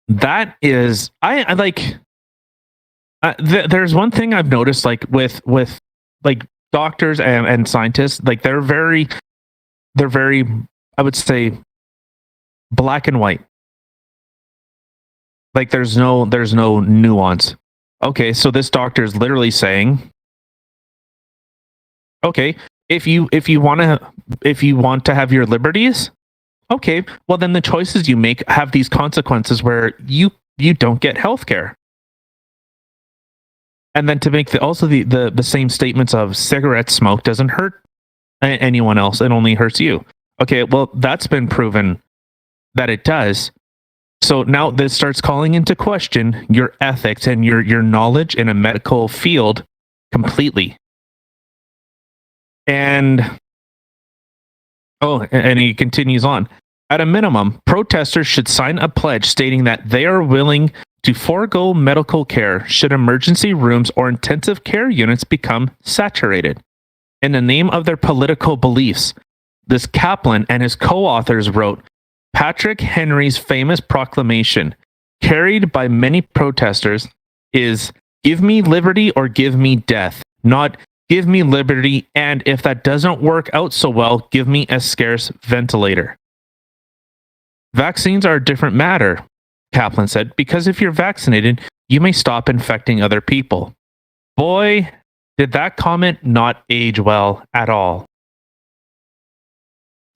That is, I like. There's one thing I've noticed, like with like doctors and scientists, like they're very, I would say, black and white. Like there's no nuance. Okay, so this doctor is literally saying, okay, if you want to have your liberties, okay, well then the choices you make have these consequences where you don't get healthcare. And then to make the same statements of cigarette smoke doesn't hurt anyone else, it only hurts you. Okay, well that's been proven that it does. So now this starts calling into question your ethics and your knowledge in a medical field completely. And he continues on. At a minimum, protesters should sign a pledge stating that they are willing to forego medical care should emergency rooms or intensive care units become saturated. In the name of their political beliefs, this Kaplan and his co-authors wrote, Patrick Henry's famous proclamation, carried by many protesters, is give me liberty or give me death, not give me liberty, and if that doesn't work out so well, give me a scarce ventilator. Vaccines are a different matter, Kaplan said, because if you're vaccinated, you may stop infecting other people. Boy, did that comment not age well at all.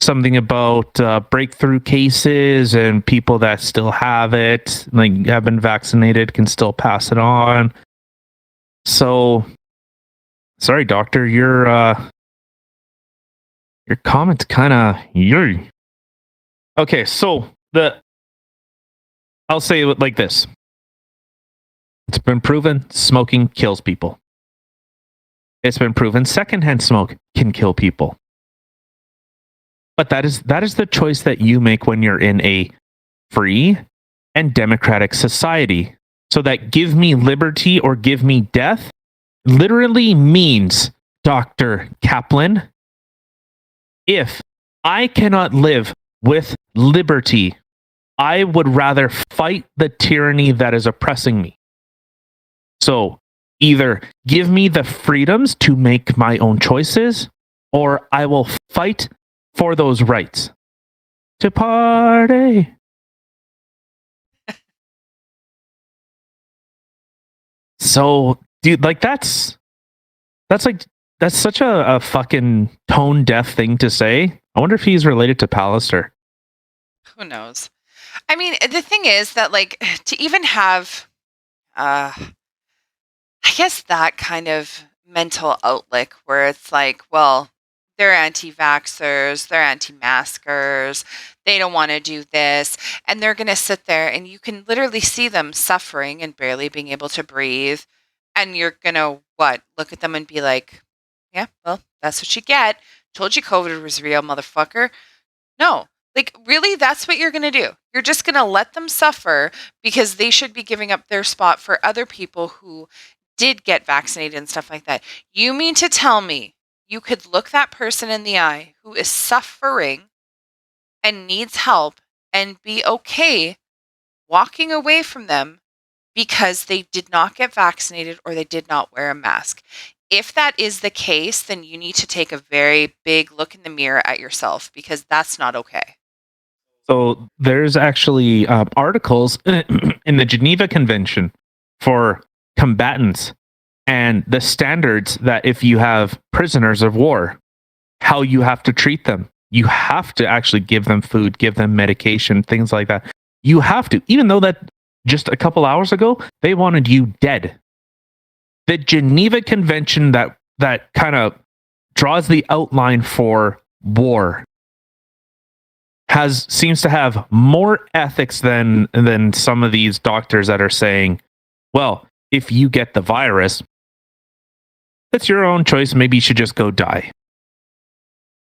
Something about breakthrough cases and people that still have it, like have been vaccinated, can still pass it on. So, sorry, doctor, your comment's kind of Okay, so I'll say it like this. It's been proven smoking kills people. It's been proven secondhand smoke can kill people. But that is the choice that you make when you're in a free and democratic society. So that give me liberty or give me death literally means, Dr. Kaplan, if I cannot live with liberty, I would rather fight the tyranny that is oppressing me. So either give me the freedoms to make my own choices, or I will fight for those rights. to party. So, dude, like that's such a fucking tone deaf thing to say. I wonder if he's related to Pallister. Who knows? I mean, the thing is that, like, to even have, I guess that kind of mental outlook where it's like, well, they're anti vaxxers, they're anti maskers, they don't want to do this. And they're going to sit there and you can literally see them suffering and barely being able to breathe. And you're going to, what, look at them and be like, yeah, well, that's what you get. Told you COVID was real, motherfucker. No, like, really, that's what you're going to do. You're just going to let them suffer because they should be giving up their spot for other people who did get vaccinated and stuff like that. You mean to tell me you could look that person in the eye who is suffering and needs help and be okay walking away from them because they did not get vaccinated or they did not wear a mask? If that is the case, then you need to take a very big look in the mirror at yourself because that's not okay. So there's actually articles in the Geneva Convention for combatants and the standards that if you have prisoners of war, how you have to treat them. You have to actually give them food, give them medication, things like that. You have to, even though that just a couple hours ago, they wanted you dead. The Geneva Convention that kind of draws the outline for war seems to have more ethics than some of these doctors that are saying, well, if you get the virus, it's your own choice. Maybe you should just go die.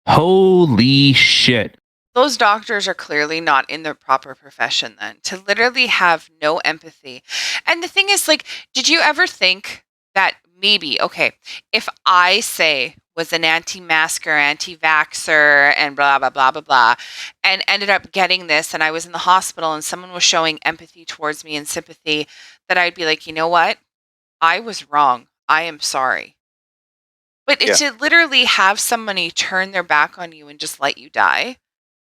Holy shit. Those doctors are clearly not in their proper profession then, to literally have no empathy. And the thing is, like, did you ever think that maybe, okay, if I say was an anti-masker, anti-vaxxer, and blah, blah, blah, blah, blah, and ended up getting this, and I was in the hospital and someone was showing empathy towards me and sympathy, that I'd be like, you know what? I was wrong. I am sorry. But to literally have somebody turn their back on you and just let you die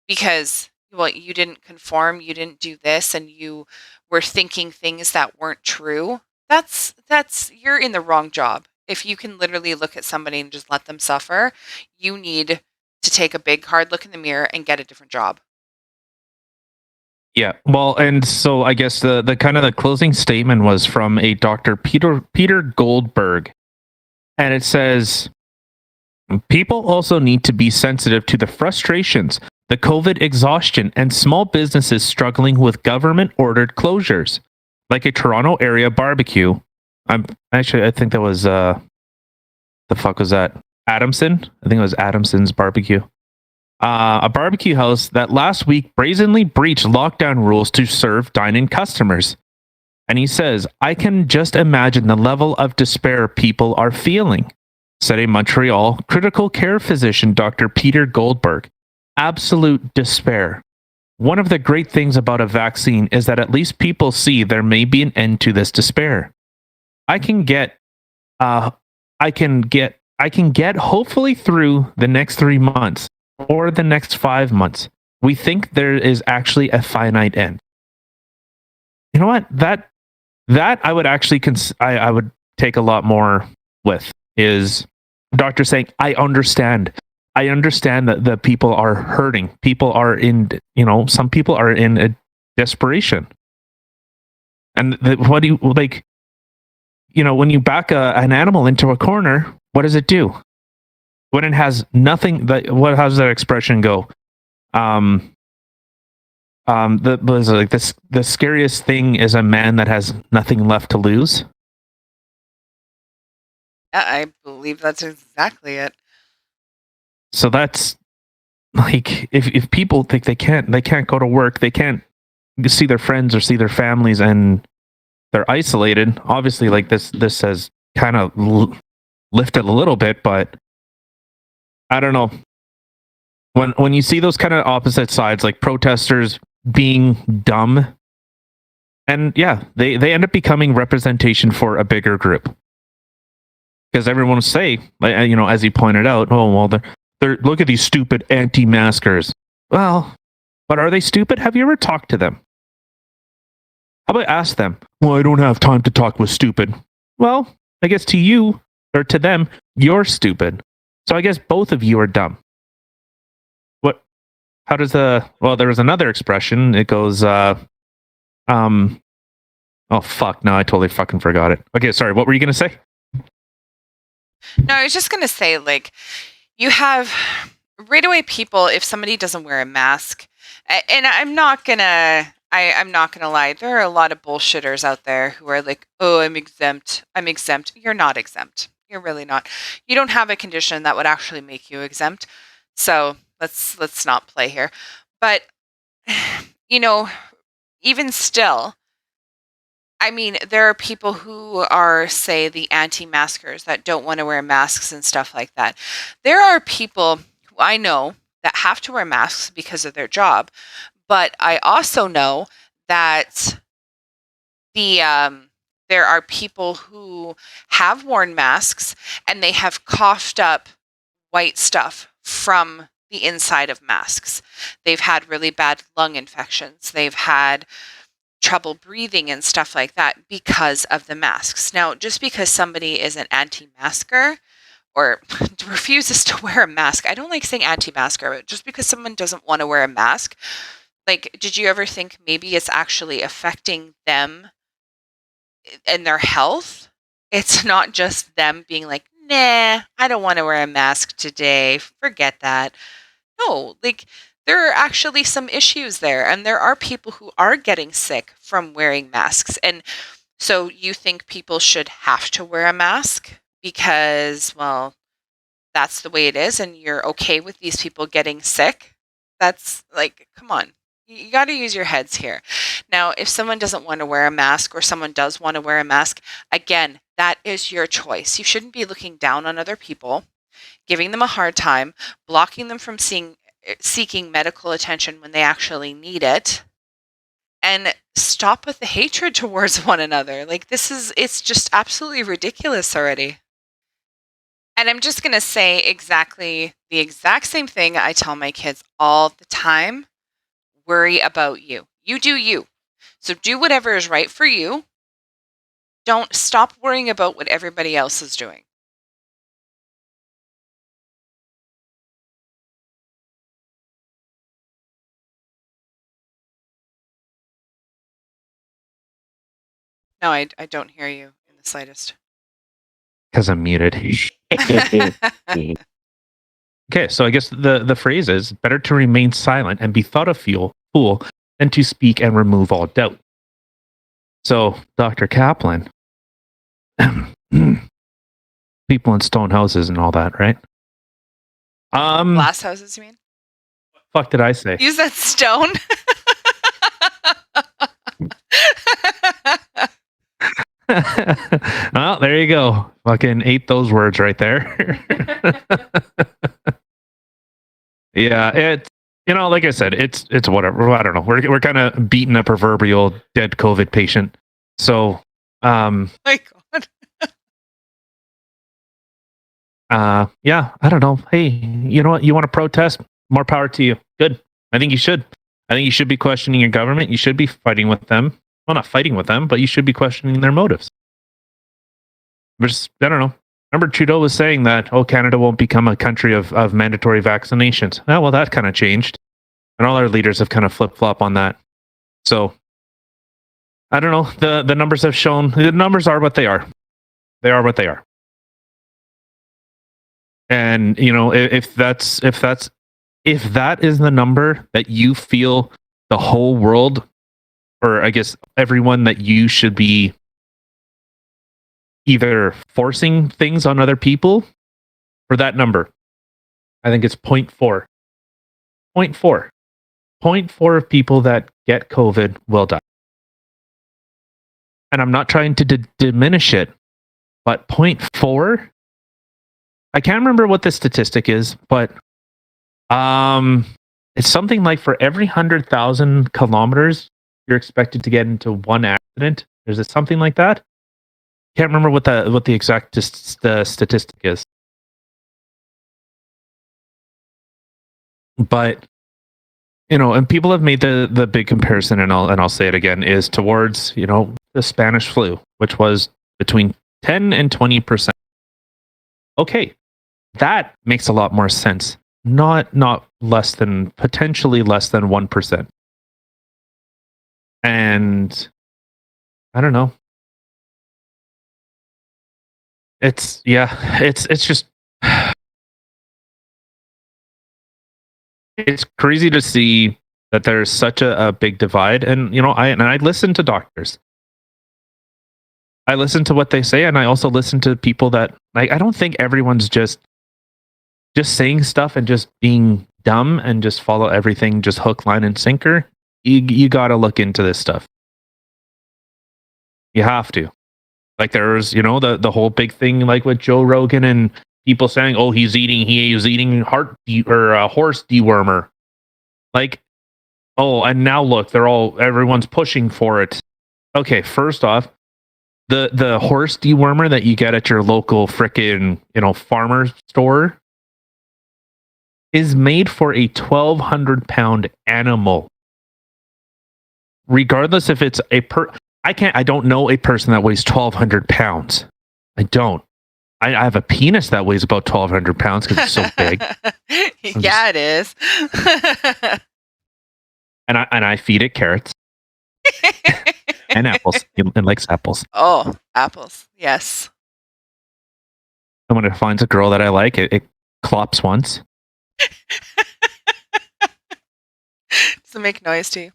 because, well, you didn't conform, you didn't do this, and you were thinking things that weren't true, that's you're in the wrong job. If you can literally look at somebody and just let them suffer, you need to take a big hard look in the mirror and get a different job. Yeah, well, and so I guess the kind of the closing statement was from a Dr. Peter Goldberg, and it says, people also need to be sensitive to the frustrations, the COVID exhaustion, and small businesses struggling with government-ordered closures, like a Toronto area barbecue. I think that was the fuck was that? Adamson? I think it was Adamson's barbecue. A barbecue house that last week brazenly breached lockdown rules to serve dine-in customers. And he says, I can just imagine the level of despair people are feeling, said a Montreal critical care physician, Dr. Peter Goldberg. Absolute despair. One of the great things about a vaccine is that at least people see there may be an end to this despair. I can get hopefully through the next 3 months or the next 5 months. We think there is actually a finite end. You know what? That I would actually I would take a lot more with is doctor saying, I understand that the people are hurting. People are in, some people are in a desperation. And what do you like? When you back an animal into a corner, what does it do? When it has nothing, how does that expression go? The scariest thing is a man that has nothing left to lose. I believe that's exactly it. So that's like, if people think they can't go to work, they can't see their friends or see their families, and they're isolated. Obviously, like this has kind of lifted a little bit, but I don't know. When you see those kind of opposite sides, like protesters being dumb, and yeah, they end up becoming representation for a bigger group, because everyone will say, as he pointed out, oh well, they're look at these stupid anti-maskers. Well, But are they stupid? Have you ever talked to them? How about ask them? Well, I don't have time to talk with stupid. Well, I guess to you, or to them, you're stupid. So I guess both of you are dumb. What? How does well, there was another expression. It goes, oh fuck, no, I totally fucking forgot it. Okay, sorry, what were you going to say? No, I was just going to say, like, you have right away people, if somebody doesn't wear a mask, and I'm not going to, I'm not going to lie. There are a lot of bullshitters out there who are like, oh, I'm exempt. I'm exempt. You're not exempt. You're really not. You don't have a condition that would actually make you exempt. So let's not play here. But, you know, even still, I mean, there are people who are, say, the anti-maskers that don't want to wear masks and stuff like that. There are people who I know that have to wear masks because of their job, but I also know that there are people who have worn masks and they have coughed up white stuff from the inside of masks. They've had really bad lung infections. They've had trouble breathing and stuff like that because of the masks. Now, just because somebody is an anti-masker or refuses to wear a mask, I don't like saying anti-masker, but just because someone doesn't want to wear a mask, like, did you ever think maybe it's actually affecting them and their health? It's not just them being like, nah, I don't want to wear a mask today. Forget that. No, like, there are actually some issues there, and there are people who are getting sick from wearing masks. And so you think people should have to wear a mask because, well, that's the way it is, and you're okay with these people getting sick? That's like, come on. You got to use your heads here. Now, if someone doesn't want to wear a mask or someone does want to wear a mask, again, that is your choice. You shouldn't be looking down on other people, giving them a hard time, blocking them from seeking medical attention when they actually need it, and stop with the hatred towards one another. Like, it's just absolutely ridiculous already. And I'm just going to say exactly the exact same thing I tell my kids all the time. Worry about you. You do you. So do whatever is right for you. Don't stop worrying about what everybody else is doing. No, I don't hear you in the slightest. Because I'm muted. Okay, so I guess the phrase is better to remain silent and be thought a fool than to speak and remove all doubt. So, Dr. Kaplan, people in stone houses and all that, right? Glass houses, you mean? Fuck did I say? Use that stone. Well, there you go. Fucking ate those words right there. Yeah, it's, like I said, it's whatever. I don't know. We're kind of beating a proverbial dead COVID patient. So, My God. yeah, I don't know. Hey, you know what? You want to protest? More power to you. Good. I think you should. I think you should be questioning your government. You should be fighting with them. Well, not fighting with them, but you should be questioning their motives. Just, I don't know. Remember Trudeau was saying that, Canada won't become a country of mandatory vaccinations. Oh, well, that kind of changed. And all our leaders have kind of flip-flop on that. So, I don't know. The numbers have shown, the numbers are what they are. They are what they are. And, if that is the number that you feel the whole world, or I guess everyone, that you should be either forcing things on other people, for that number, I think it's 0.4. 0.4. 0.4 of people that get COVID will die. And I'm not trying to diminish it, but 0.4? I can't remember what the statistic is, but it's something like for every 100,000 kilometers, you're expected to get into one accident. Is it something like that? Can't remember what the exact the statistic is. But and people have made the big comparison, and I'll say it again, is towards, the Spanish flu, which was between 10 and 20%. Okay, that makes a lot more sense. Not potentially less than 1%. And I don't know. It's just it's crazy to see that there's such a big divide. And I listen to doctors. I listen to what they say, and I also listen to people that, like, I don't think everyone's just saying stuff and just being dumb and just follow everything just hook, line, and sinker. You got to look into this stuff. You have to. Like, there's the whole big thing, like with Joe Rogan and people saying, "Oh, he was eating horse dewormer." Like, oh, and now look, everyone's pushing for it. Okay, first off, the horse dewormer that you get at your local frickin' farmer store is made for a 1,200-pound animal. Regardless if it's I don't know a person that weighs 1,200 pounds. I don't. I have a penis that weighs about 1,200 pounds because it's so big. Yeah, it is. And I feed it carrots and apples. It likes apples. Oh, apples. Yes. And when it finds a girl that I like, it clops once. Does it make noise to you?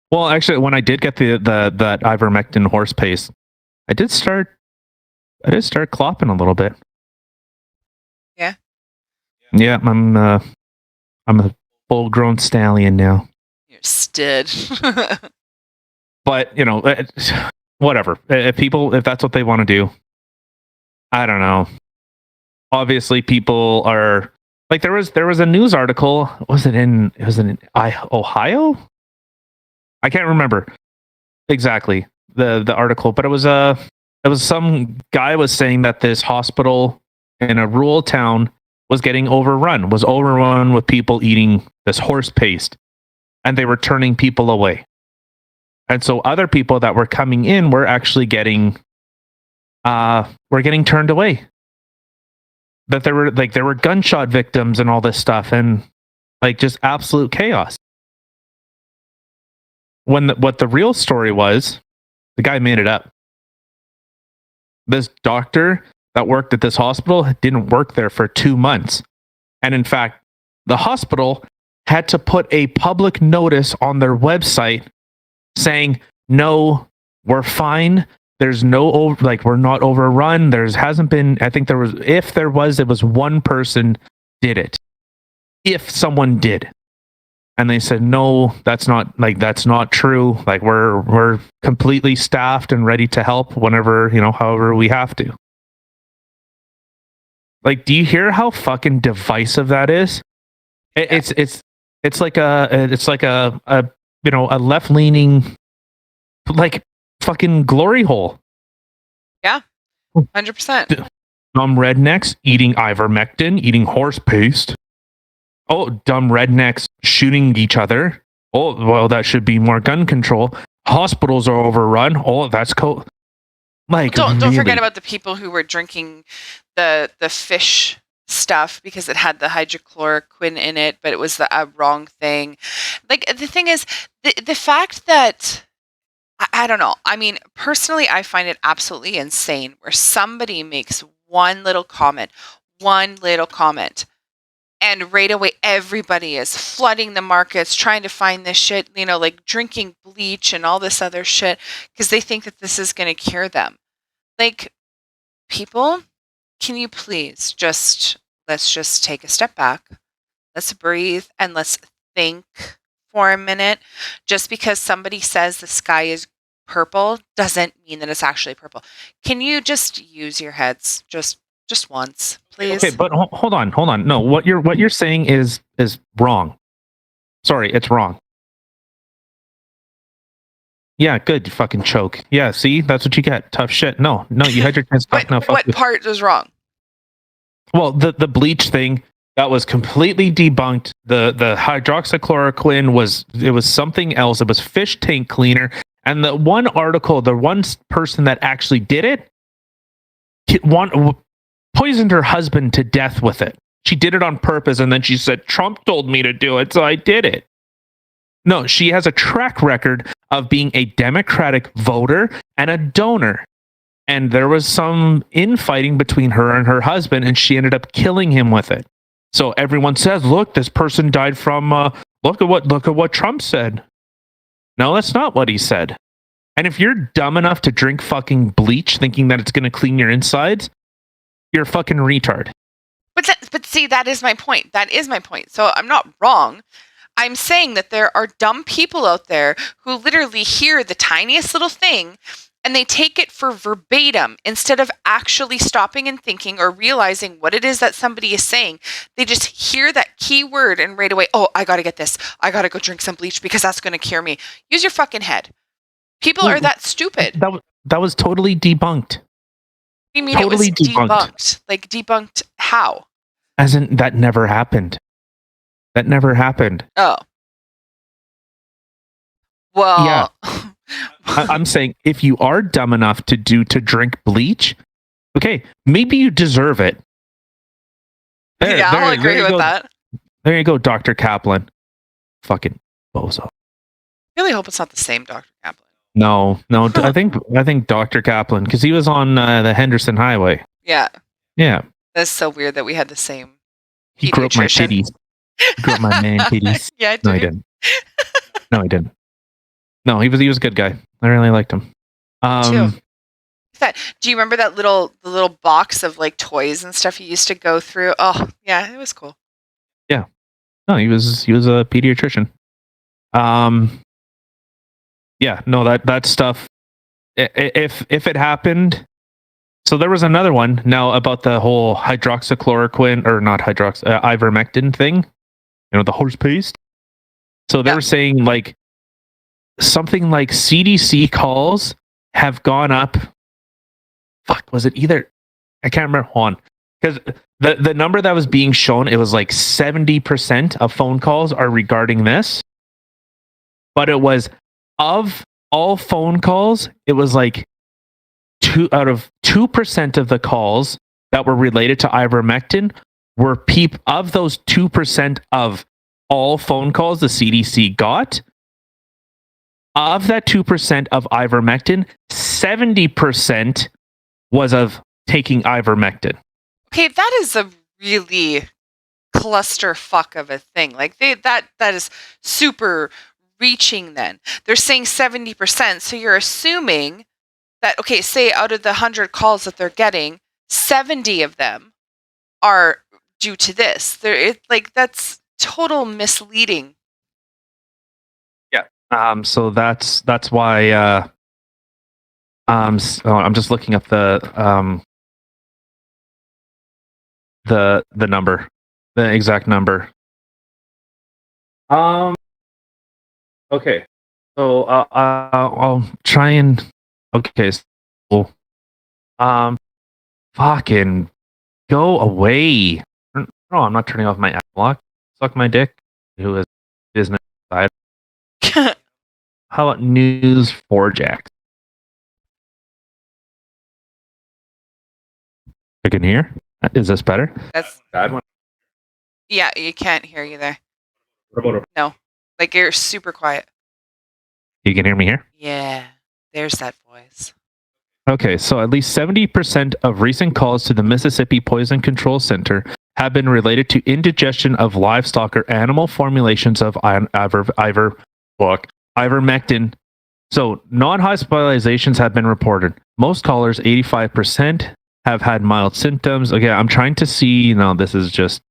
Well, actually, when I did get that ivermectin horse paste, I did start clopping a little bit. Yeah. Yeah, I'm a full-grown stallion now. You're stood. But whatever. If that's what they want to do, I don't know. Obviously, people are like, there was a news article. Was it in Ohio? I can't remember exactly the article, but it was some guy was saying that this hospital in a rural town was overrun with people eating this horse paste, and they were turning people away. And so other people that were coming in were actually getting turned away. That there were gunshot victims and all this stuff, and like just absolute chaos. What the real story was, the guy made it up. This doctor that worked at this hospital didn't work there for 2 months. And in fact, the hospital had to put a public notice on their website saying, "No, we're fine. There's we're not overrun. Hasn't been, I think it was one person did it. If someone did." And they said, "No, that's not true. Like, we're completely staffed and ready to help whenever, however we have to." Like, do you hear how fucking divisive that is? It's like a left-leaning, like, fucking glory hole. Yeah, 100%. Dumb rednecks eating ivermectin, eating horse paste. Oh, dumb rednecks shooting each other. Oh, well, that should be more gun control. Hospitals are overrun. Oh, that's cool. Like, don't forget about the people who were drinking the fish stuff because it had the hydrochloroquine in it, but it was the wrong thing. Like, the thing is, the fact that I don't know. I mean, personally, I find it absolutely insane where somebody makes one little comment, and right away everybody is flooding the markets trying to find this shit, like drinking bleach and all this other shit because they think that this is going to cure them. Like, people, can you please let's just take a step back. Let's breathe and let's think for a minute. Just because somebody says the sky is purple doesn't mean that it's actually purple. Can you just use your heads just once, please? Okay, but hold on. No, what you're saying is wrong. Sorry, it's wrong. Yeah, good. You fucking choke. Yeah, see, that's what you get. Tough shit. No, you had your chance. What part was wrong? Well, the bleach thing. That was completely debunked. The hydroxychloroquine was something else. It was fish tank cleaner. And the one article, the one person that actually did it, poisoned her husband to death with it. She did it on purpose, and then she said, Trump told me to do it, so I did it. No, she has a track record of being a Democratic voter and a donor. And there was some infighting between her and her husband, and she ended up killing him with it. So everyone says, look, this person died from, look at what Trump said. No, that's not what he said. And if you're dumb enough to drink fucking bleach thinking that it's going to clean your insides, you're a fucking retard. But see, that is my point. That is my point. So I'm not wrong. I'm saying that there are dumb people out there who literally hear the tiniest little thing and they take it for verbatim instead of actually stopping and thinking or realizing what it is that somebody is saying. They just hear that key word and right away, oh, I got to get this. I got to go drink some bleach because that's going to cure me. Use your fucking head. People are that stupid. That was totally debunked. You mean totally it was debunked? Like debunked how? As in, that never happened. That never happened. Oh. Well. Yeah. I'm saying if you are dumb enough to drink bleach, okay, maybe you deserve it. I'll agree with that. There you go, Dr. Kaplan. Fucking bozo. I really hope it's not the same Dr. Kaplan. No. I think Dr. Kaplan, because he was on the Henderson Highway. Yeah. Yeah. That's so weird that we had the same. He grew up my titties. He grew up my man titties. Yeah, I did. No, he didn't. No, he didn't. No, he was a good guy. I really liked him. Do you remember the little box of like toys and stuff you used to go through? Oh, yeah, it was cool. Yeah. No, he was a pediatrician. Yeah, no, that stuff. If it happened, so there was another one now about the whole hydroxychloroquine or not ivermectin thing. You know, the horse paste. So they were saying like something like CDC calls have gone up. Fuck, was it either? I can't remember. Hold on, because the number that was being shown, it was like 70% of phone calls are regarding this, but it was of all phone calls, it was like 2% of the calls that were related to ivermectin were of those 2% of all phone calls the CDC got. Of that 2% of ivermectin, 70% was of taking ivermectin. Okay, that is a really clusterfuck of a thing. Like that is super reaching then. They're saying 70%, so you're assuming that, okay, say out of the 100 calls that they're getting, 70 of them are due to this. That's total misleading. So that's why I'm just looking up the number, the exact number. Okay. So I'll try and okay. So, fucking go away. No, I'm not turning off my ad block. Suck my dick. Who is business side? How about News4Jax? I can hear. Is this better? That's bad one. Yeah, you can't hear you there. What about No, like you're super quiet. You can hear me here? Yeah, there's that voice. Okay, so at least 70% of recent calls to the Mississippi Poison Control Center have been related to indigestion of livestock or animal formulations of ivermectin. So non-hospitalizations have been reported. Most callers, 85%, have had mild symptoms. Okay, I'm trying to see. No, this is just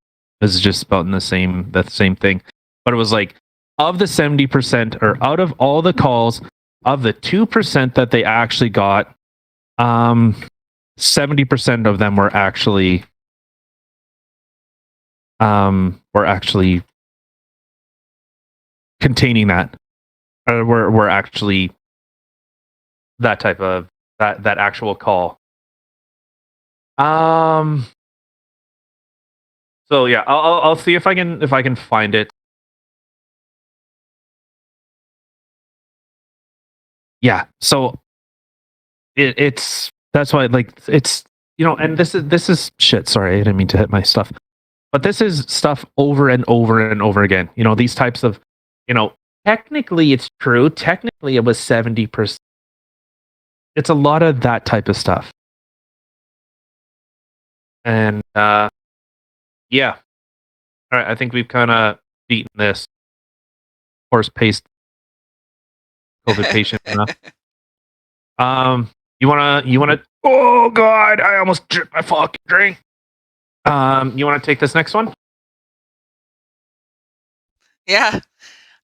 about the same thing. But it was like of the 70%, or out of all the calls, of the 2% that they actually got, 70% of them were actually containing that, or were actually that type of that actual call. So yeah, I'll see if I can find it. Yeah. So it's that's why like it's and this is shit. Sorry, I didn't mean to hit my stuff. But this is stuff over and over and over again. These types of, you know, technically it's true. Technically it was 70%. It's a lot of that type of stuff. And yeah. All right, I think we've kind of beaten this horse paced COVID patient enough. You wanna oh god, I almost dripped my fucking drink. You wanna take this next one? Yeah.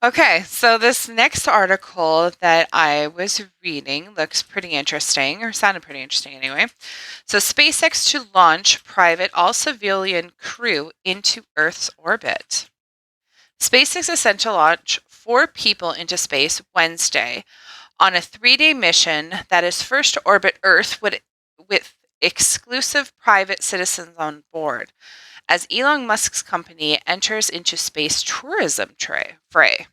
Okay, so this next article that I was reading looks pretty interesting, or sounded pretty interesting anyway. So, SpaceX to launch private all civilian crew into Earth's orbit. SpaceX is set to launch 4 people into space Wednesday on a 3-day mission that is first to orbit Earth with exclusive private citizens on board, as Elon Musk's company enters into space tourism fray.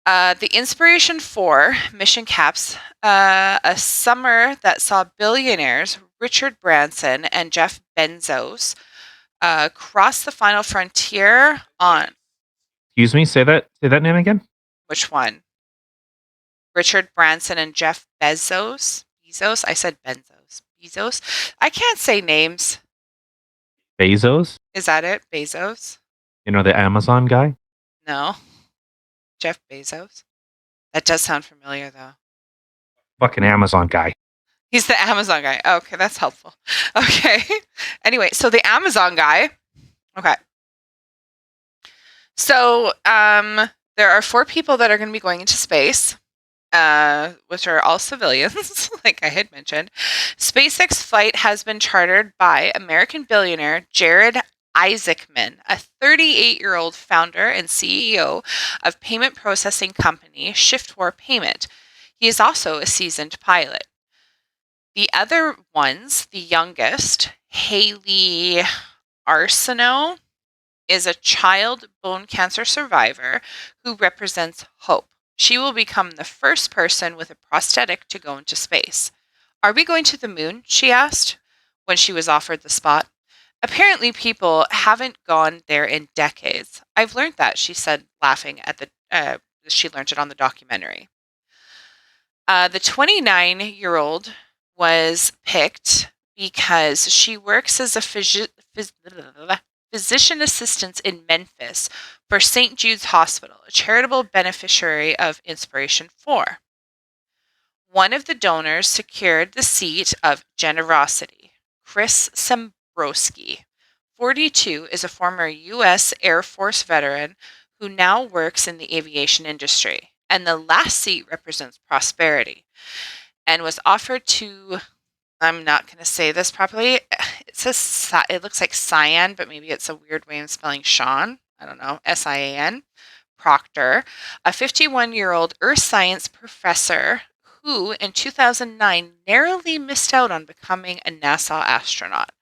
The Inspiration 4 mission caps a summer that saw billionaires Richard Branson and Jeff Bezos cross the final frontier on Excuse me, say that name again. which one? Richard Branson and Jeff Bezos. Bezos? I said Benzos. Bezos? I can't say names. Bezos? Is that it? Bezos? The Amazon guy? No. Jeff Bezos? That does sound familiar, though. Fucking Amazon guy. He's the Amazon guy. Oh, okay, that's helpful. Okay. Anyway, so the Amazon guy. Okay. So there are 4 people that are going to be going into space, which are all civilians, like I had mentioned. SpaceX flight has been chartered by American billionaire Jared Isaacman, a 38-year-old founder and CEO of payment processing company Shift4 Payment. He is also a seasoned pilot. The other ones, the youngest, Haley Arsenault, is a child bone cancer survivor who represents hope. She will become the first person with a prosthetic to go into space. Are we going to the moon? She asked when she was offered the spot. Apparently, people haven't gone there in decades. I've learned that, she said, laughing at she learned it on the documentary. The 29-year-old was picked because she works as a physician assistant in Memphis for St. Jude's Hospital, a charitable beneficiary of Inspiration 4. One of the donors secured the seat of generosity. Chris Sembrowski, 42, is a former U.S. Air Force veteran who now works in the aviation industry, and the last seat represents prosperity, and was offered to, I'm not going to say this properly, it looks like Cyan, but maybe it's a weird way of spelling Sean, I don't know, Sian, Proctor, a 51-year-old earth science professor who in 2009 narrowly missed out on becoming a NASA astronaut.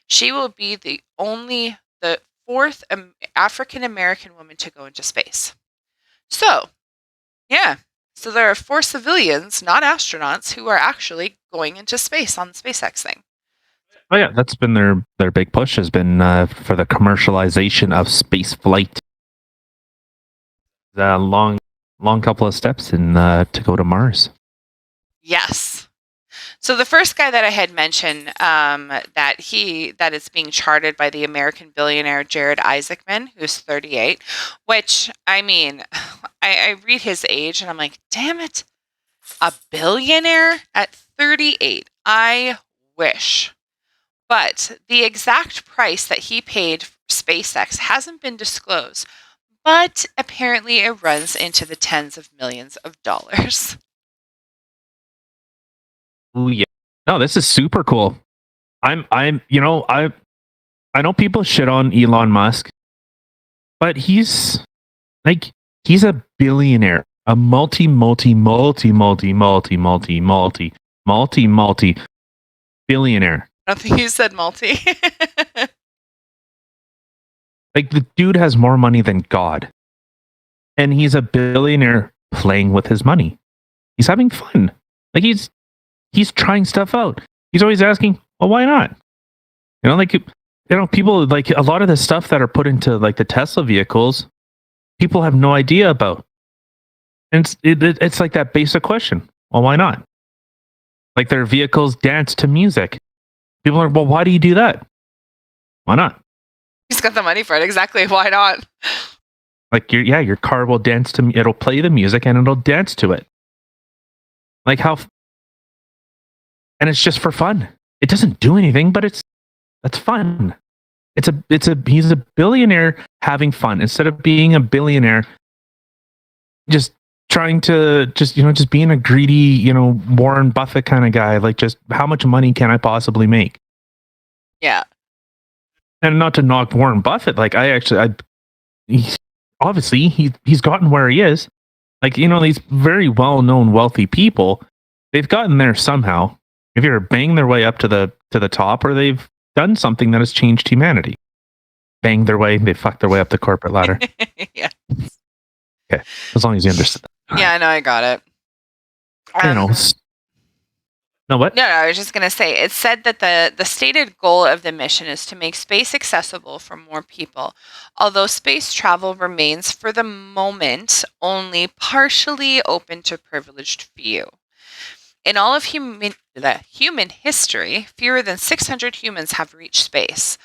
She will be the 4th African American woman to go into space. So, yeah. So there are 4 civilians, not astronauts, who are actually going into space on the SpaceX thing. Oh yeah, that's been their big push has been for the commercialization of space flight. A long couple of steps in to go to Mars. Yes. So the first guy that I had mentioned, that is being chartered by the American billionaire Jared Isaacman, who's 38, which, I mean, I read his age and I'm like, damn it, a billionaire at 38. I wish. But the exact price that he paid for SpaceX hasn't been disclosed, but apparently it runs into the tens of millions of dollars. Oh yeah. No, this is super cool. I know people shit on Elon Musk, but he's a billionaire, a multi billionaire. I don't think you said multi. Like, the dude has more money than God. And he's a billionaire playing with his money. He's having fun. Like, he's trying stuff out. He's always asking, well, why not? People, like, a lot of the stuff that are put into, like, the Tesla vehicles, people have no idea about. And it's like that basic question. Well, why not? Like, their vehicles dance to music. People are, well, why do you do that? Why not? He's got the money for it. Exactly. Why not? Like, your car will dance to me. It'll play the music and it'll dance to it. Like, and it's just for fun. It doesn't do anything, but that's fun. He's a billionaire having fun instead of being a billionaire just trying to just being a greedy, Warren Buffett kind of guy. Like, just how much money can I possibly make? Yeah. And not to knock Warren Buffett, like, he's gotten where he is. Like, these very well-known wealthy people, they've gotten there somehow. If you're banging their way up to the top, or they've done something that has changed humanity. They fucked their way up the corporate ladder. Yeah. Okay, as long as you understand. Yeah, I know, I got it. No, what? No, I was just going to say, it said that the stated goal of the mission is to make space accessible for more people, although space travel remains, for the moment, only partially open to privileged few. In all of human history, fewer than 600 humans have reached space.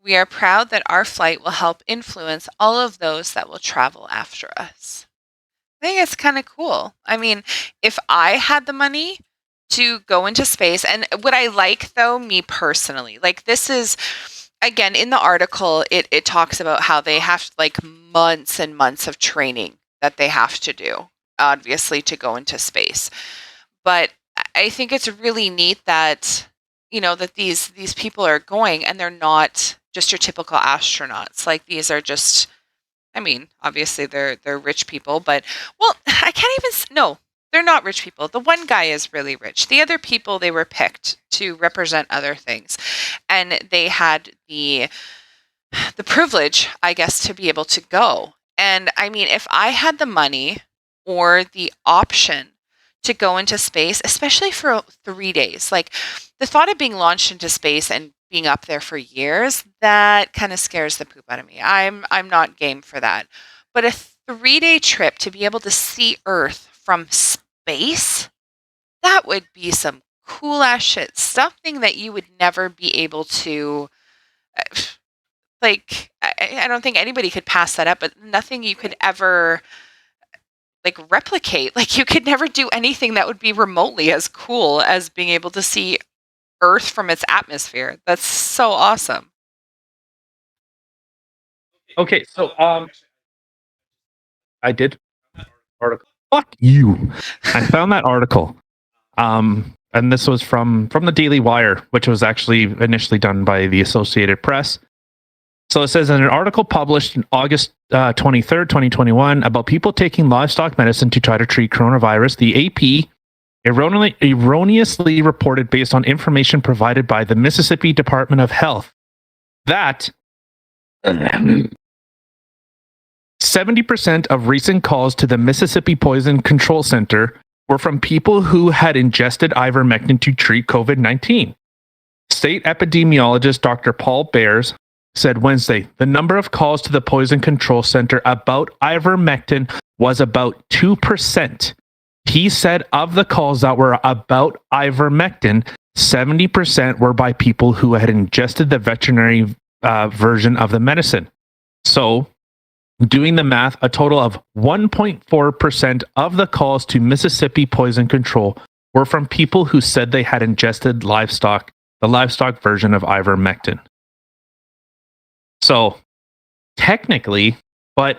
We are proud that our flight will help influence all of those that will travel after us. I think it's kind of cool. I mean, if I had the money to go into space, and what I like, though, me personally, like, this is, again, in the article, it talks about how they have, like, months and months of training that they have to do, obviously, to go into space. But I think it's really neat that, that these people are going, and they're not just your typical astronauts. Like, these are just, I mean, obviously they're rich people, but, well, I can't even, no, they're not rich people. The one guy is really rich. The other people, they were picked to represent other things. And they had the privilege, I guess, to be able to go. And I mean, if I had the money or the option to go into space, especially for 3 days, like, the thought of being launched into space and being up there for years, that kind of scares the poop out of me. I'm not game for that. But a 3-day trip to be able to see Earth from space, that would be some cool ass shit. Something that you would never be able to, like, I don't think anybody could pass that up, but nothing you could ever, like, replicate. Like, you could never do anything that would be remotely as cool as being able to see Earth from its atmosphere. That's so awesome. Okay, so I did article. Fuck you. I found that article. And this was from the Daily Wire, which was actually initially done by the Associated Press. So it says, in an article published on August 23rd, 2021, about people taking livestock medicine to try to treat coronavirus, the AP erroneously reported, based on information provided by the Mississippi Department of Health, that 70% of recent calls to the Mississippi Poison Control Center were from people who had ingested ivermectin to treat COVID-19. State epidemiologist Dr. Paul Bears said Wednesday the number of calls to the Poison Control Center about ivermectin was about 2%. He said of the calls that were about ivermectin, 70% were by people who had ingested the veterinary version of the medicine. So, doing the math, a total of 1.4% of the calls to Mississippi Poison Control were from people who said they had ingested the livestock version of ivermectin. So, technically, I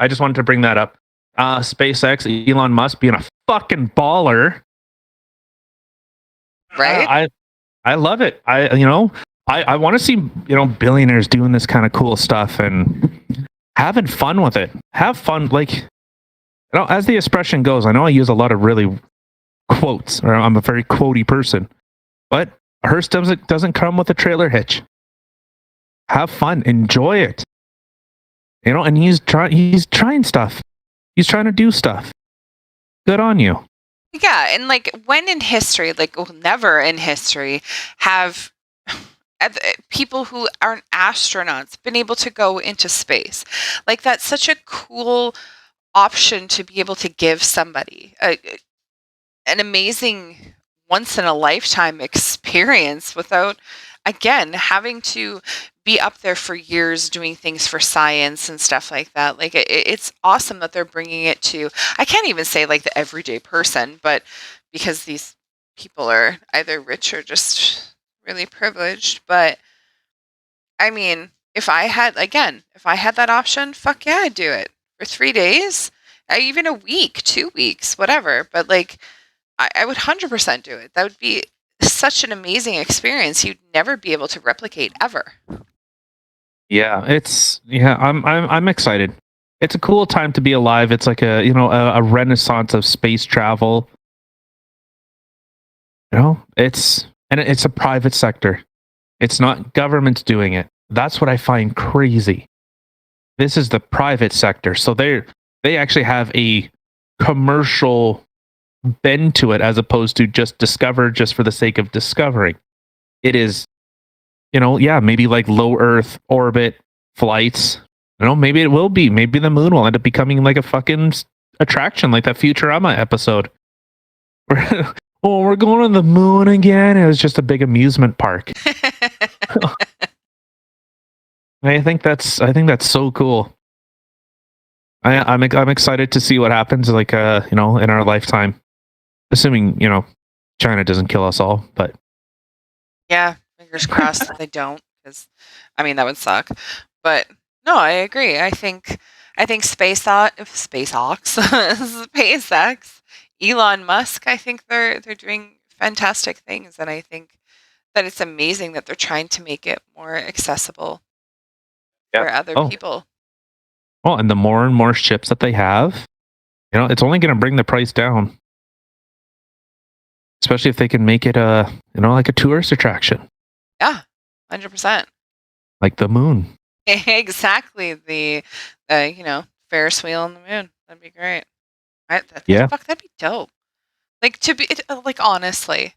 just wanted to bring that up. SpaceX, Elon Musk being a fucking baller. Right? I love it. I want to see, billionaires doing this kind of cool stuff and having fun with it. Have fun, like, as the expression goes. I know I use a lot of really quotes, or I'm a very quotey person, but a hearse doesn't come with a trailer hitch. Have fun, enjoy it. And he's trying stuff. He's trying to do stuff. Good on you. Yeah, and like when in history, like well, never in history, have people who aren't astronauts been able to go into space. Like that's such a cool option to be able to give somebody an amazing once in a lifetime experience without again having to be up there for years doing things for science and stuff like that. Like it's awesome that they're bringing it to, I can't even say like the everyday person, but because these people are either rich or just really privileged. But I mean, if I had that option, fuck yeah, I'd do it for 3 days, even a week, 2 weeks, whatever. But like, I would 100% do it. That would be such an amazing experience you'd never be able to replicate ever. Yeah, I'm excited. It's a cool time to be alive. It's like a renaissance of space travel. It's a private sector. It's not governments doing it. That's what I find crazy. This is the private sector. So they actually have a commercial bend to it as opposed to just discover just for the sake of discovering. It is, maybe like low Earth orbit flights. Maybe it will be. Maybe the moon will end up becoming like a fucking attraction, like that Futurama episode. Oh, we're going to the moon again. It was just a big amusement park. I think that's so cool. I'm excited to see what happens, like in our lifetime, assuming China doesn't kill us all. But Yeah, fingers crossed that they don't, because I mean that would suck. But no, I agree. I think SpaceX, Elon Musk, I think they're doing fantastic things, and I think that it's amazing that they're trying to make it more accessible yeah. for other Oh, people. well, and the more and more ships that they have, it's only going to bring the price down. Especially if they can make it like a tourist attraction. Yeah, 100%. Like the moon. Exactly. The Ferris wheel on the moon. That'd be great. Yeah. Fuck, that'd be dope. Like like honestly,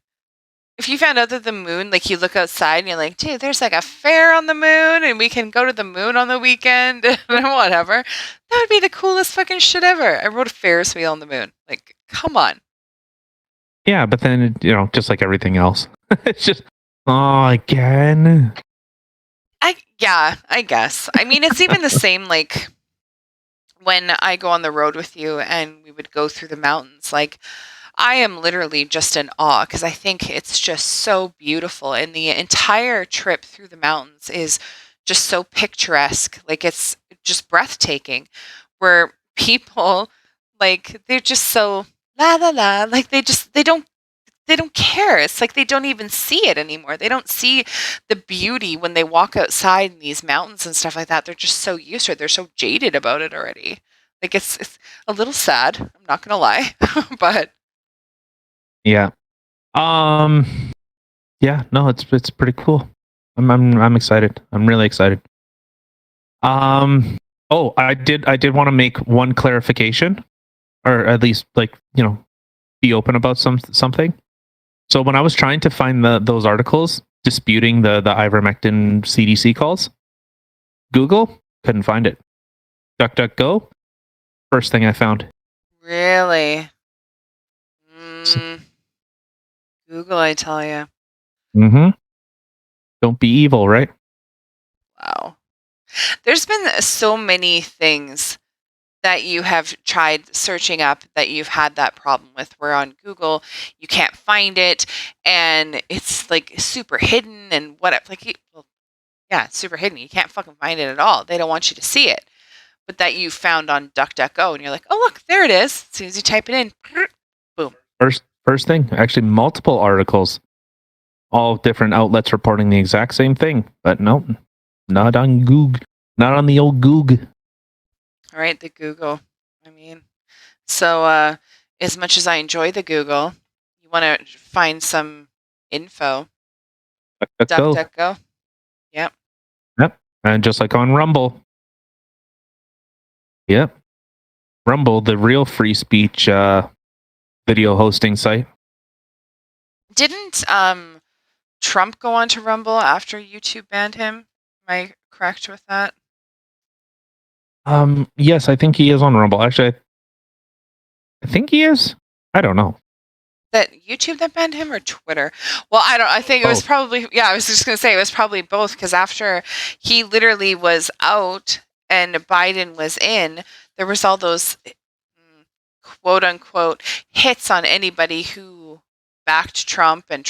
if you found out that the moon, like you look outside and you're like, dude, there's like a fair on the moon and we can go to the moon on the weekend and whatever. That would be the coolest fucking shit ever. I rode a Ferris wheel on the moon. Like, come on. Yeah, but then just like everything else, it's just again. I guess. I mean, it's even the same like when I go on the road with you and we would go through the mountains. Like, I am literally just in awe because I think it's just so beautiful. And the entire trip through the mountains is just so picturesque. Like, it's just breathtaking. Where people, like, they're just so la la la. Like, they don't care. It's like they don't even see it anymore. They don't see the beauty when they walk outside in these mountains and stuff like that. They're just so used to it. They're so jaded about it already. Like it's a little sad. I'm not gonna lie, but Yeah. Yeah. No, it's pretty cool. I'm excited. I'm really excited. Oh, I did want to make one clarification, or at least like be open about something. So when I was trying to find those articles disputing the ivermectin CDC calls, Google couldn't find it. DuckDuckGo, first thing I found. really, Google, I tell you. Mm-hmm. Don't be evil, right? Wow. There's been so many things that you have tried searching up that you've had that problem with, where on Google you can't find it and it's like super hidden and whatever. Well, yeah, it's super hidden. You can't fucking find it at all. They don't want you to see it. But that you found on DuckDuckGo and you're like, oh, look, there it is. As soon as you type it in, boom. First thing, actually multiple articles, all different outlets reporting the exact same thing, but nope, not on Google, not on the old Google. All right, the Google. I mean, so as much as I enjoy the Google, you want to find some info. DuckDuckGo. DuckDuckGo. Yep. Yep. And just like on Rumble, Yep. Rumble, the real free speech video hosting site. Didn't Trump go on to Rumble after YouTube banned him? Am I correct with that? Yes, I think he is on Rumble. Actually, I think he is. I don't know. That YouTube that banned him or Twitter? Well, I think it was Both. probably, I was just going to say it was probably both, because after he literally was out and Biden was in, there was all those quote unquote hits on anybody who backed Trump and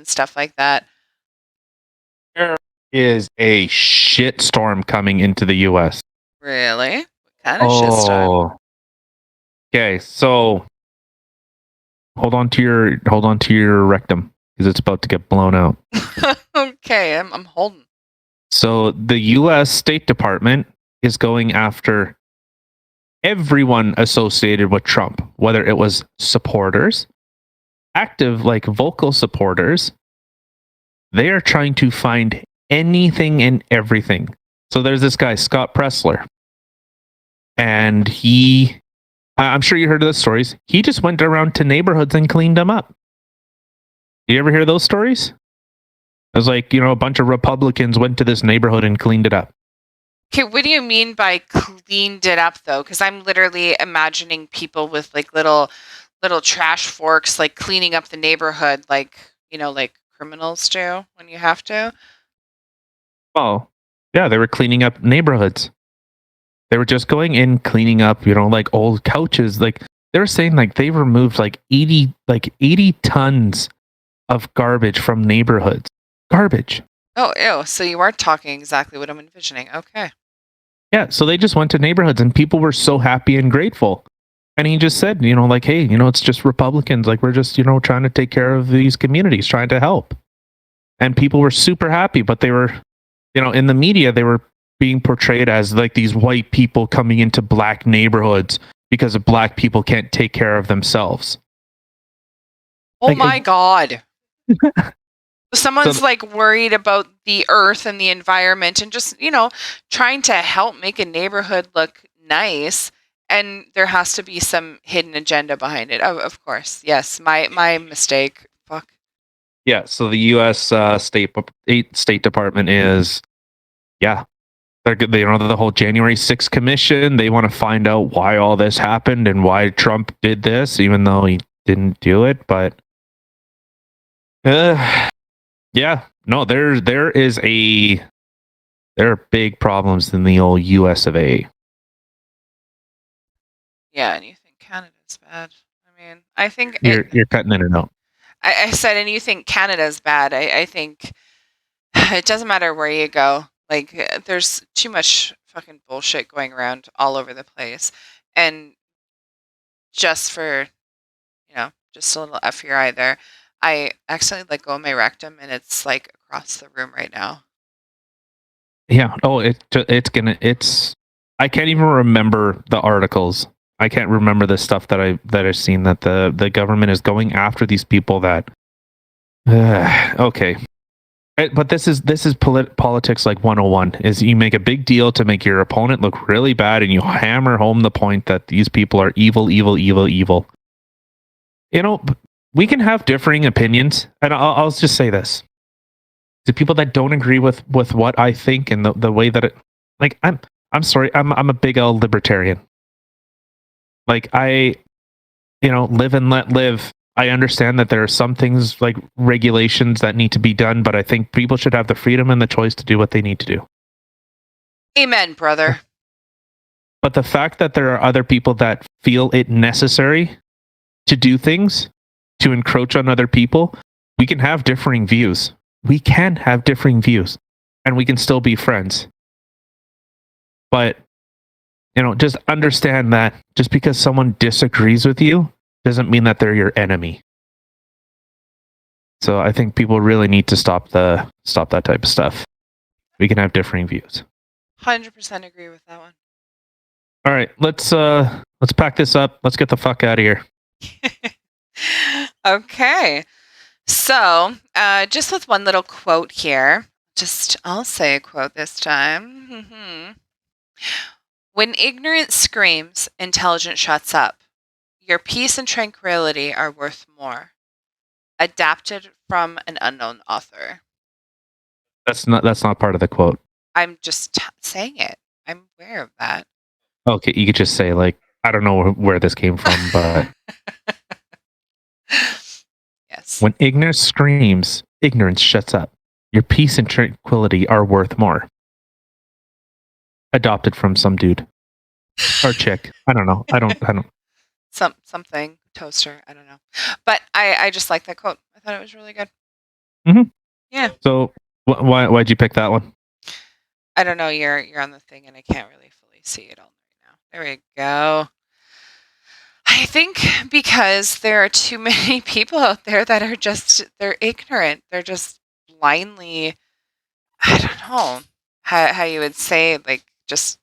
stuff like that. There is a shitstorm coming into the US. Really? What kind of shitstorm? Oh. Okay, so hold on to your rectum because it's about to get blown out. Okay, I'm holding. So the US State Department is going after everyone associated with Trump, whether it was supporters, active like vocal supporters. They are trying to find anything and everything. So there's this guy, Scott Pressler. And I'm sure you heard of those stories. He just went around to neighborhoods and cleaned them up. You ever hear those stories? It was like, a bunch of Republicans went to this neighborhood and cleaned it up. Okay, what do you mean by cleaned it up, though? Because I'm literally imagining people with like little trash forks, like cleaning up the neighborhood, like like criminals do when you have to. Oh, yeah, they were cleaning up neighborhoods. They were just going in, cleaning up, like old couches. Like they were saying, like they removed like 80 tons of garbage from neighborhoods. Garbage. Oh, ew. So you are talking exactly what I'm envisioning. Okay. Yeah, so they just went to neighborhoods and people were so happy and grateful. And he just said, like, hey, it's just Republicans. Like, we're just, trying to take care of these communities, trying to help. And people were super happy, but they were, in the media, they were being portrayed as like these white people coming into black neighborhoods because black people can't take care of themselves. Oh my God. Someone's like worried about the earth and the environment and just, trying to help make a neighborhood look nice. And there has to be some hidden agenda behind it. Oh, of course. Yes. My mistake. Fuck. Yeah. So the U.S. State Department is, they're the whole January 6th commission. They want to find out why all this happened and why Trump did this, even though he didn't do it. But yeah, no, there are big problems in the old US of A. Yeah, and you think Canada's bad. I mean, I think you're cutting in and out. I said, and you think Canada's bad. I think it doesn't matter where you go. Like, there's too much fucking bullshit going around all over the place. And just for, just a little F your eye there, I accidentally let go of my rectum and it's like across the room right now. Yeah. Oh, I can't even remember the articles. I can't remember the stuff that I've seen that the government is going after these people that. Okay. But this is politics like 101. Is you make a big deal to make your opponent look really bad, and you hammer home the point that these people are evil, evil, evil, evil. We can have differing opinions, and I'll just say this: the people that don't agree with what I think and the way that it, like, I'm sorry, I'm a big L libertarian. Like I, live and let live. I understand that there are some things like regulations that need to be done, but I think people should have the freedom and the choice to do what they need to do. Amen, brother. But the fact that there are other people that feel it necessary to do things to encroach on other people, we can have differing views. We can have differing views and we can still be friends. But, just understand that just because someone disagrees with you doesn't mean that they're your enemy. So I think people really need to stop that type of stuff. We can have differing views. 100% agree with that one. All right, let's pack this up. Let's get the fuck out of here. Okay. So, just with one little quote here. I'll say a quote this time. When ignorance screams, intelligence shuts up. Your peace and tranquility are worth more. Adapted from an unknown author. That's not part of the quote. I'm just saying it. I'm aware of that. Okay, you could just say like, I don't know where this came from, but Yes. when ignorance screams, ignorance shuts up. Your peace and tranquility are worth more. Adopted from some dude or chick. I don't know. I don't. Something toaster. I don't know, but I just like that quote. I thought it was really good. Mhm. Yeah. So why'd you pick that one? I don't know. You're on the thing, and I can't really fully see it all right now. There we go. I think because there are too many people out there that are they're ignorant. They're just blindly. I don't know how you would say, like, just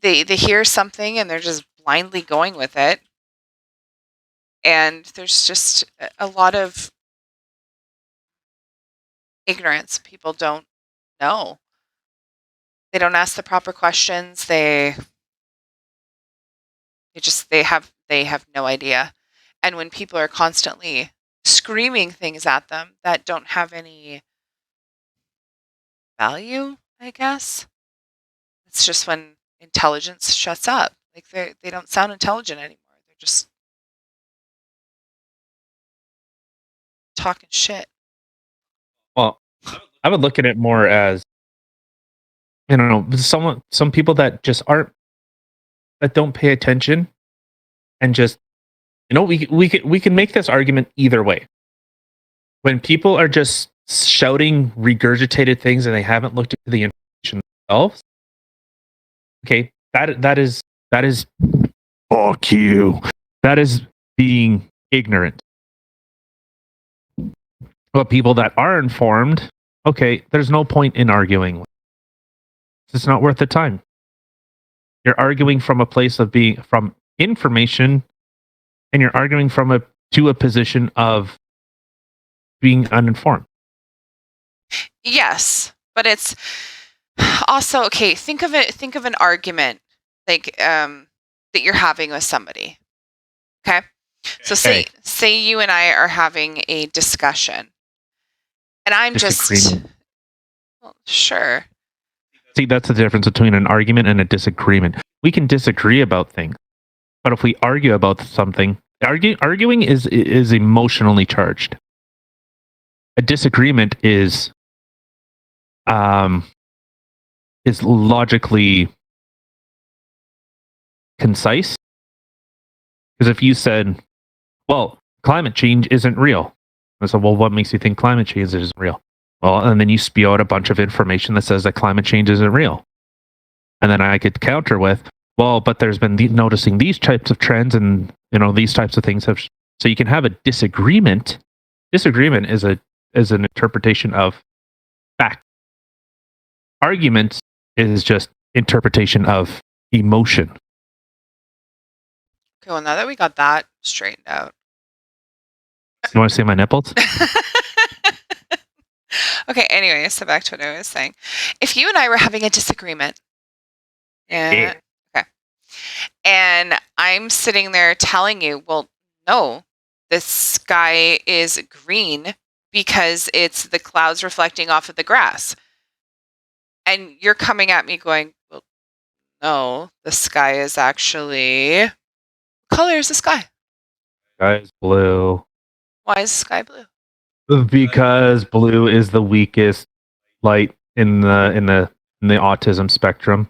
they hear something and they're just blindly going with it. And there's just a lot of ignorance. People don't know. They don't ask the proper questions. They have no idea. And when people are constantly screaming things at them that don't have any value, I guess, it's just when intelligence shuts up. Like they don't sound intelligent anymore. They're just talking shit. Well, I would look at it more as, some people that just aren't, that don't pay attention, and just, we can make this argument either way. When people are just shouting regurgitated things and they haven't looked at the information themselves, okay, that is fuck you. That is being ignorant. But people that are informed, okay, there's no point in arguing. It's not worth the time. You're arguing from a place of being from information, and you're arguing to a position of being uninformed. Yes, but it's also okay. Think of it. Think of an argument like that you're having with somebody. Okay, so say you and I are having a discussion, and I'm just well, sure. See, that's the difference between an argument and a disagreement. We can disagree about things, but if we argue about something, arguing is emotionally charged. A disagreement is logically concise. Because if you said, well, climate change isn't real. I said, well, what makes you think climate change isn't real? Well, and then you spew out a bunch of information that says that climate change isn't real. And then I could counter with, well, but there's been noticing these types of trends, and these types of things have. So you can have a disagreement. Disagreement is an interpretation of fact. Argument is just interpretation of emotion. Okay, well, now that we got that straightened out. You want to see my nipples? Okay, anyway, so back to what I was saying. If you and I were having a disagreement, okay, and I'm sitting there telling you, well, no, the sky is green because it's the clouds reflecting off of the grass. And you're coming at me going, well, no, the sky is actually, what color is the sky? Sky is blue. Why is the sky blue? Because blue is the weakest light in the autism spectrum.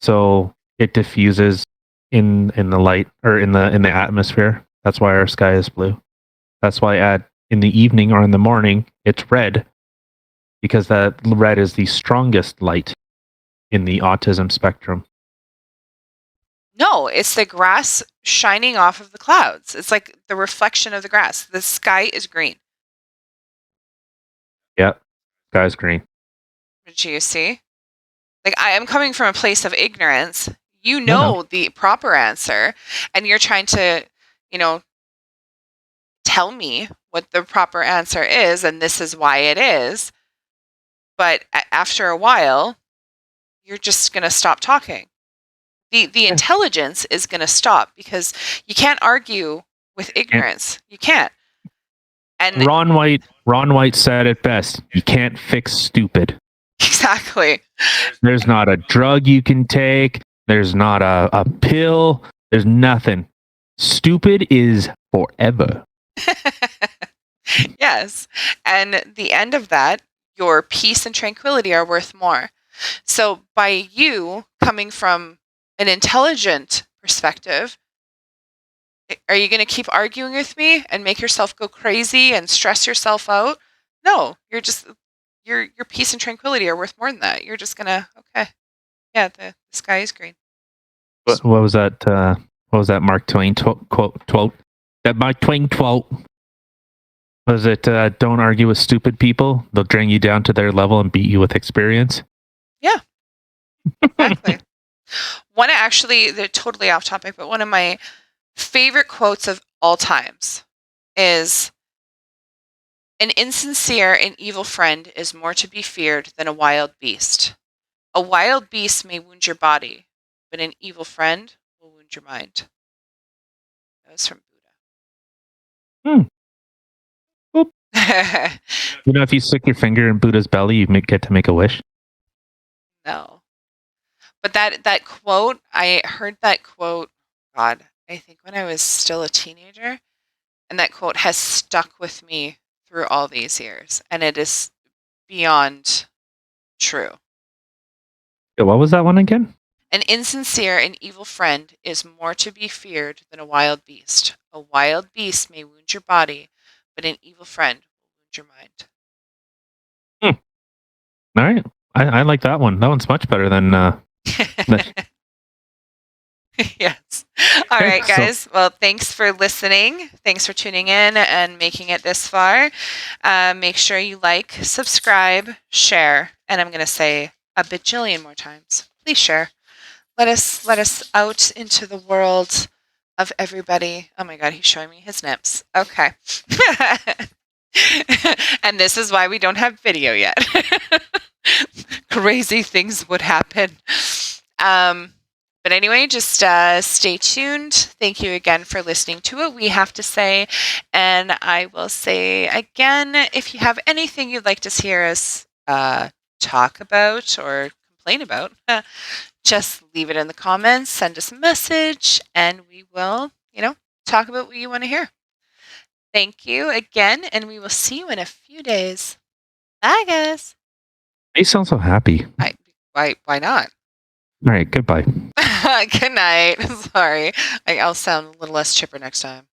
So it diffuses in the light, or in the atmosphere. That's why our sky is blue. That's why in the evening or in the morning it's red, because that red is the strongest light in the autism spectrum. No, it's the grass shining off of the clouds. It's like the reflection of the grass. The sky is green. Yep, sky's green. Did you see? Like, I am coming from a place of ignorance. You know the proper answer, and you're trying to, tell me what the proper answer is, and this is why it is. But after a while, you're just going to stop talking. The intelligence is going to stop because you can't argue with ignorance. You can't. And Ron White said it best. You can't fix stupid. exactly. There's not a drug you can take. There's not a pill. There's nothing. Stupid is forever. Yes. And the end of that, your peace and tranquility are worth more. So by you coming from an intelligent perspective, are you going to keep arguing with me and make yourself go crazy and stress yourself out? No, you're just your peace and tranquility are worth more than that. You're just going to okay. Yeah, the sky is green. What was that? What was that Mark Twain quote? That Mark Twain quote. Was it, don't argue with stupid people? They'll bring you down to their level and beat you with experience? Yeah, exactly. They're totally off topic, but one of my favorite quotes of all times is, an insincere and evil friend is more to be feared than a wild beast. A wild beast may wound your body, but an evil friend will wound your mind. That was from Buddha. You know, if you stick your finger in Buddha's belly, you get to make a wish. No. But that quote, I heard that quote, God, I think when I was still a teenager, and that quote has stuck with me through all these years, and it is beyond true. What was that one again? An insincere and evil friend is more to be feared than a wild beast. A wild beast may wound your body, but an evil friend will wound your mind. All right. I like that one. That one's much better than... Yes. All right, guys. Well, thanks for listening. Thanks for tuning in and making it this far. Make sure you like, subscribe, share, and I'm going to say a bajillion more times. Please share. Let us out into the world of everybody. Oh my God, he's showing me his nips. Okay. And this is why we don't have video yet. Crazy things would happen. But anyway, just stay tuned. Thank you again for listening to what we have to say. And I will say again, if you have anything you'd like to hear us talk about or complain about, just leave it in the comments, send us a message, and we will, talk about what you want to hear. Thank you again, and we will see you in a few days. Bye, guys. You sound so happy. Why not? All right, goodbye. Good night. Sorry. I'll sound a little less chipper next time.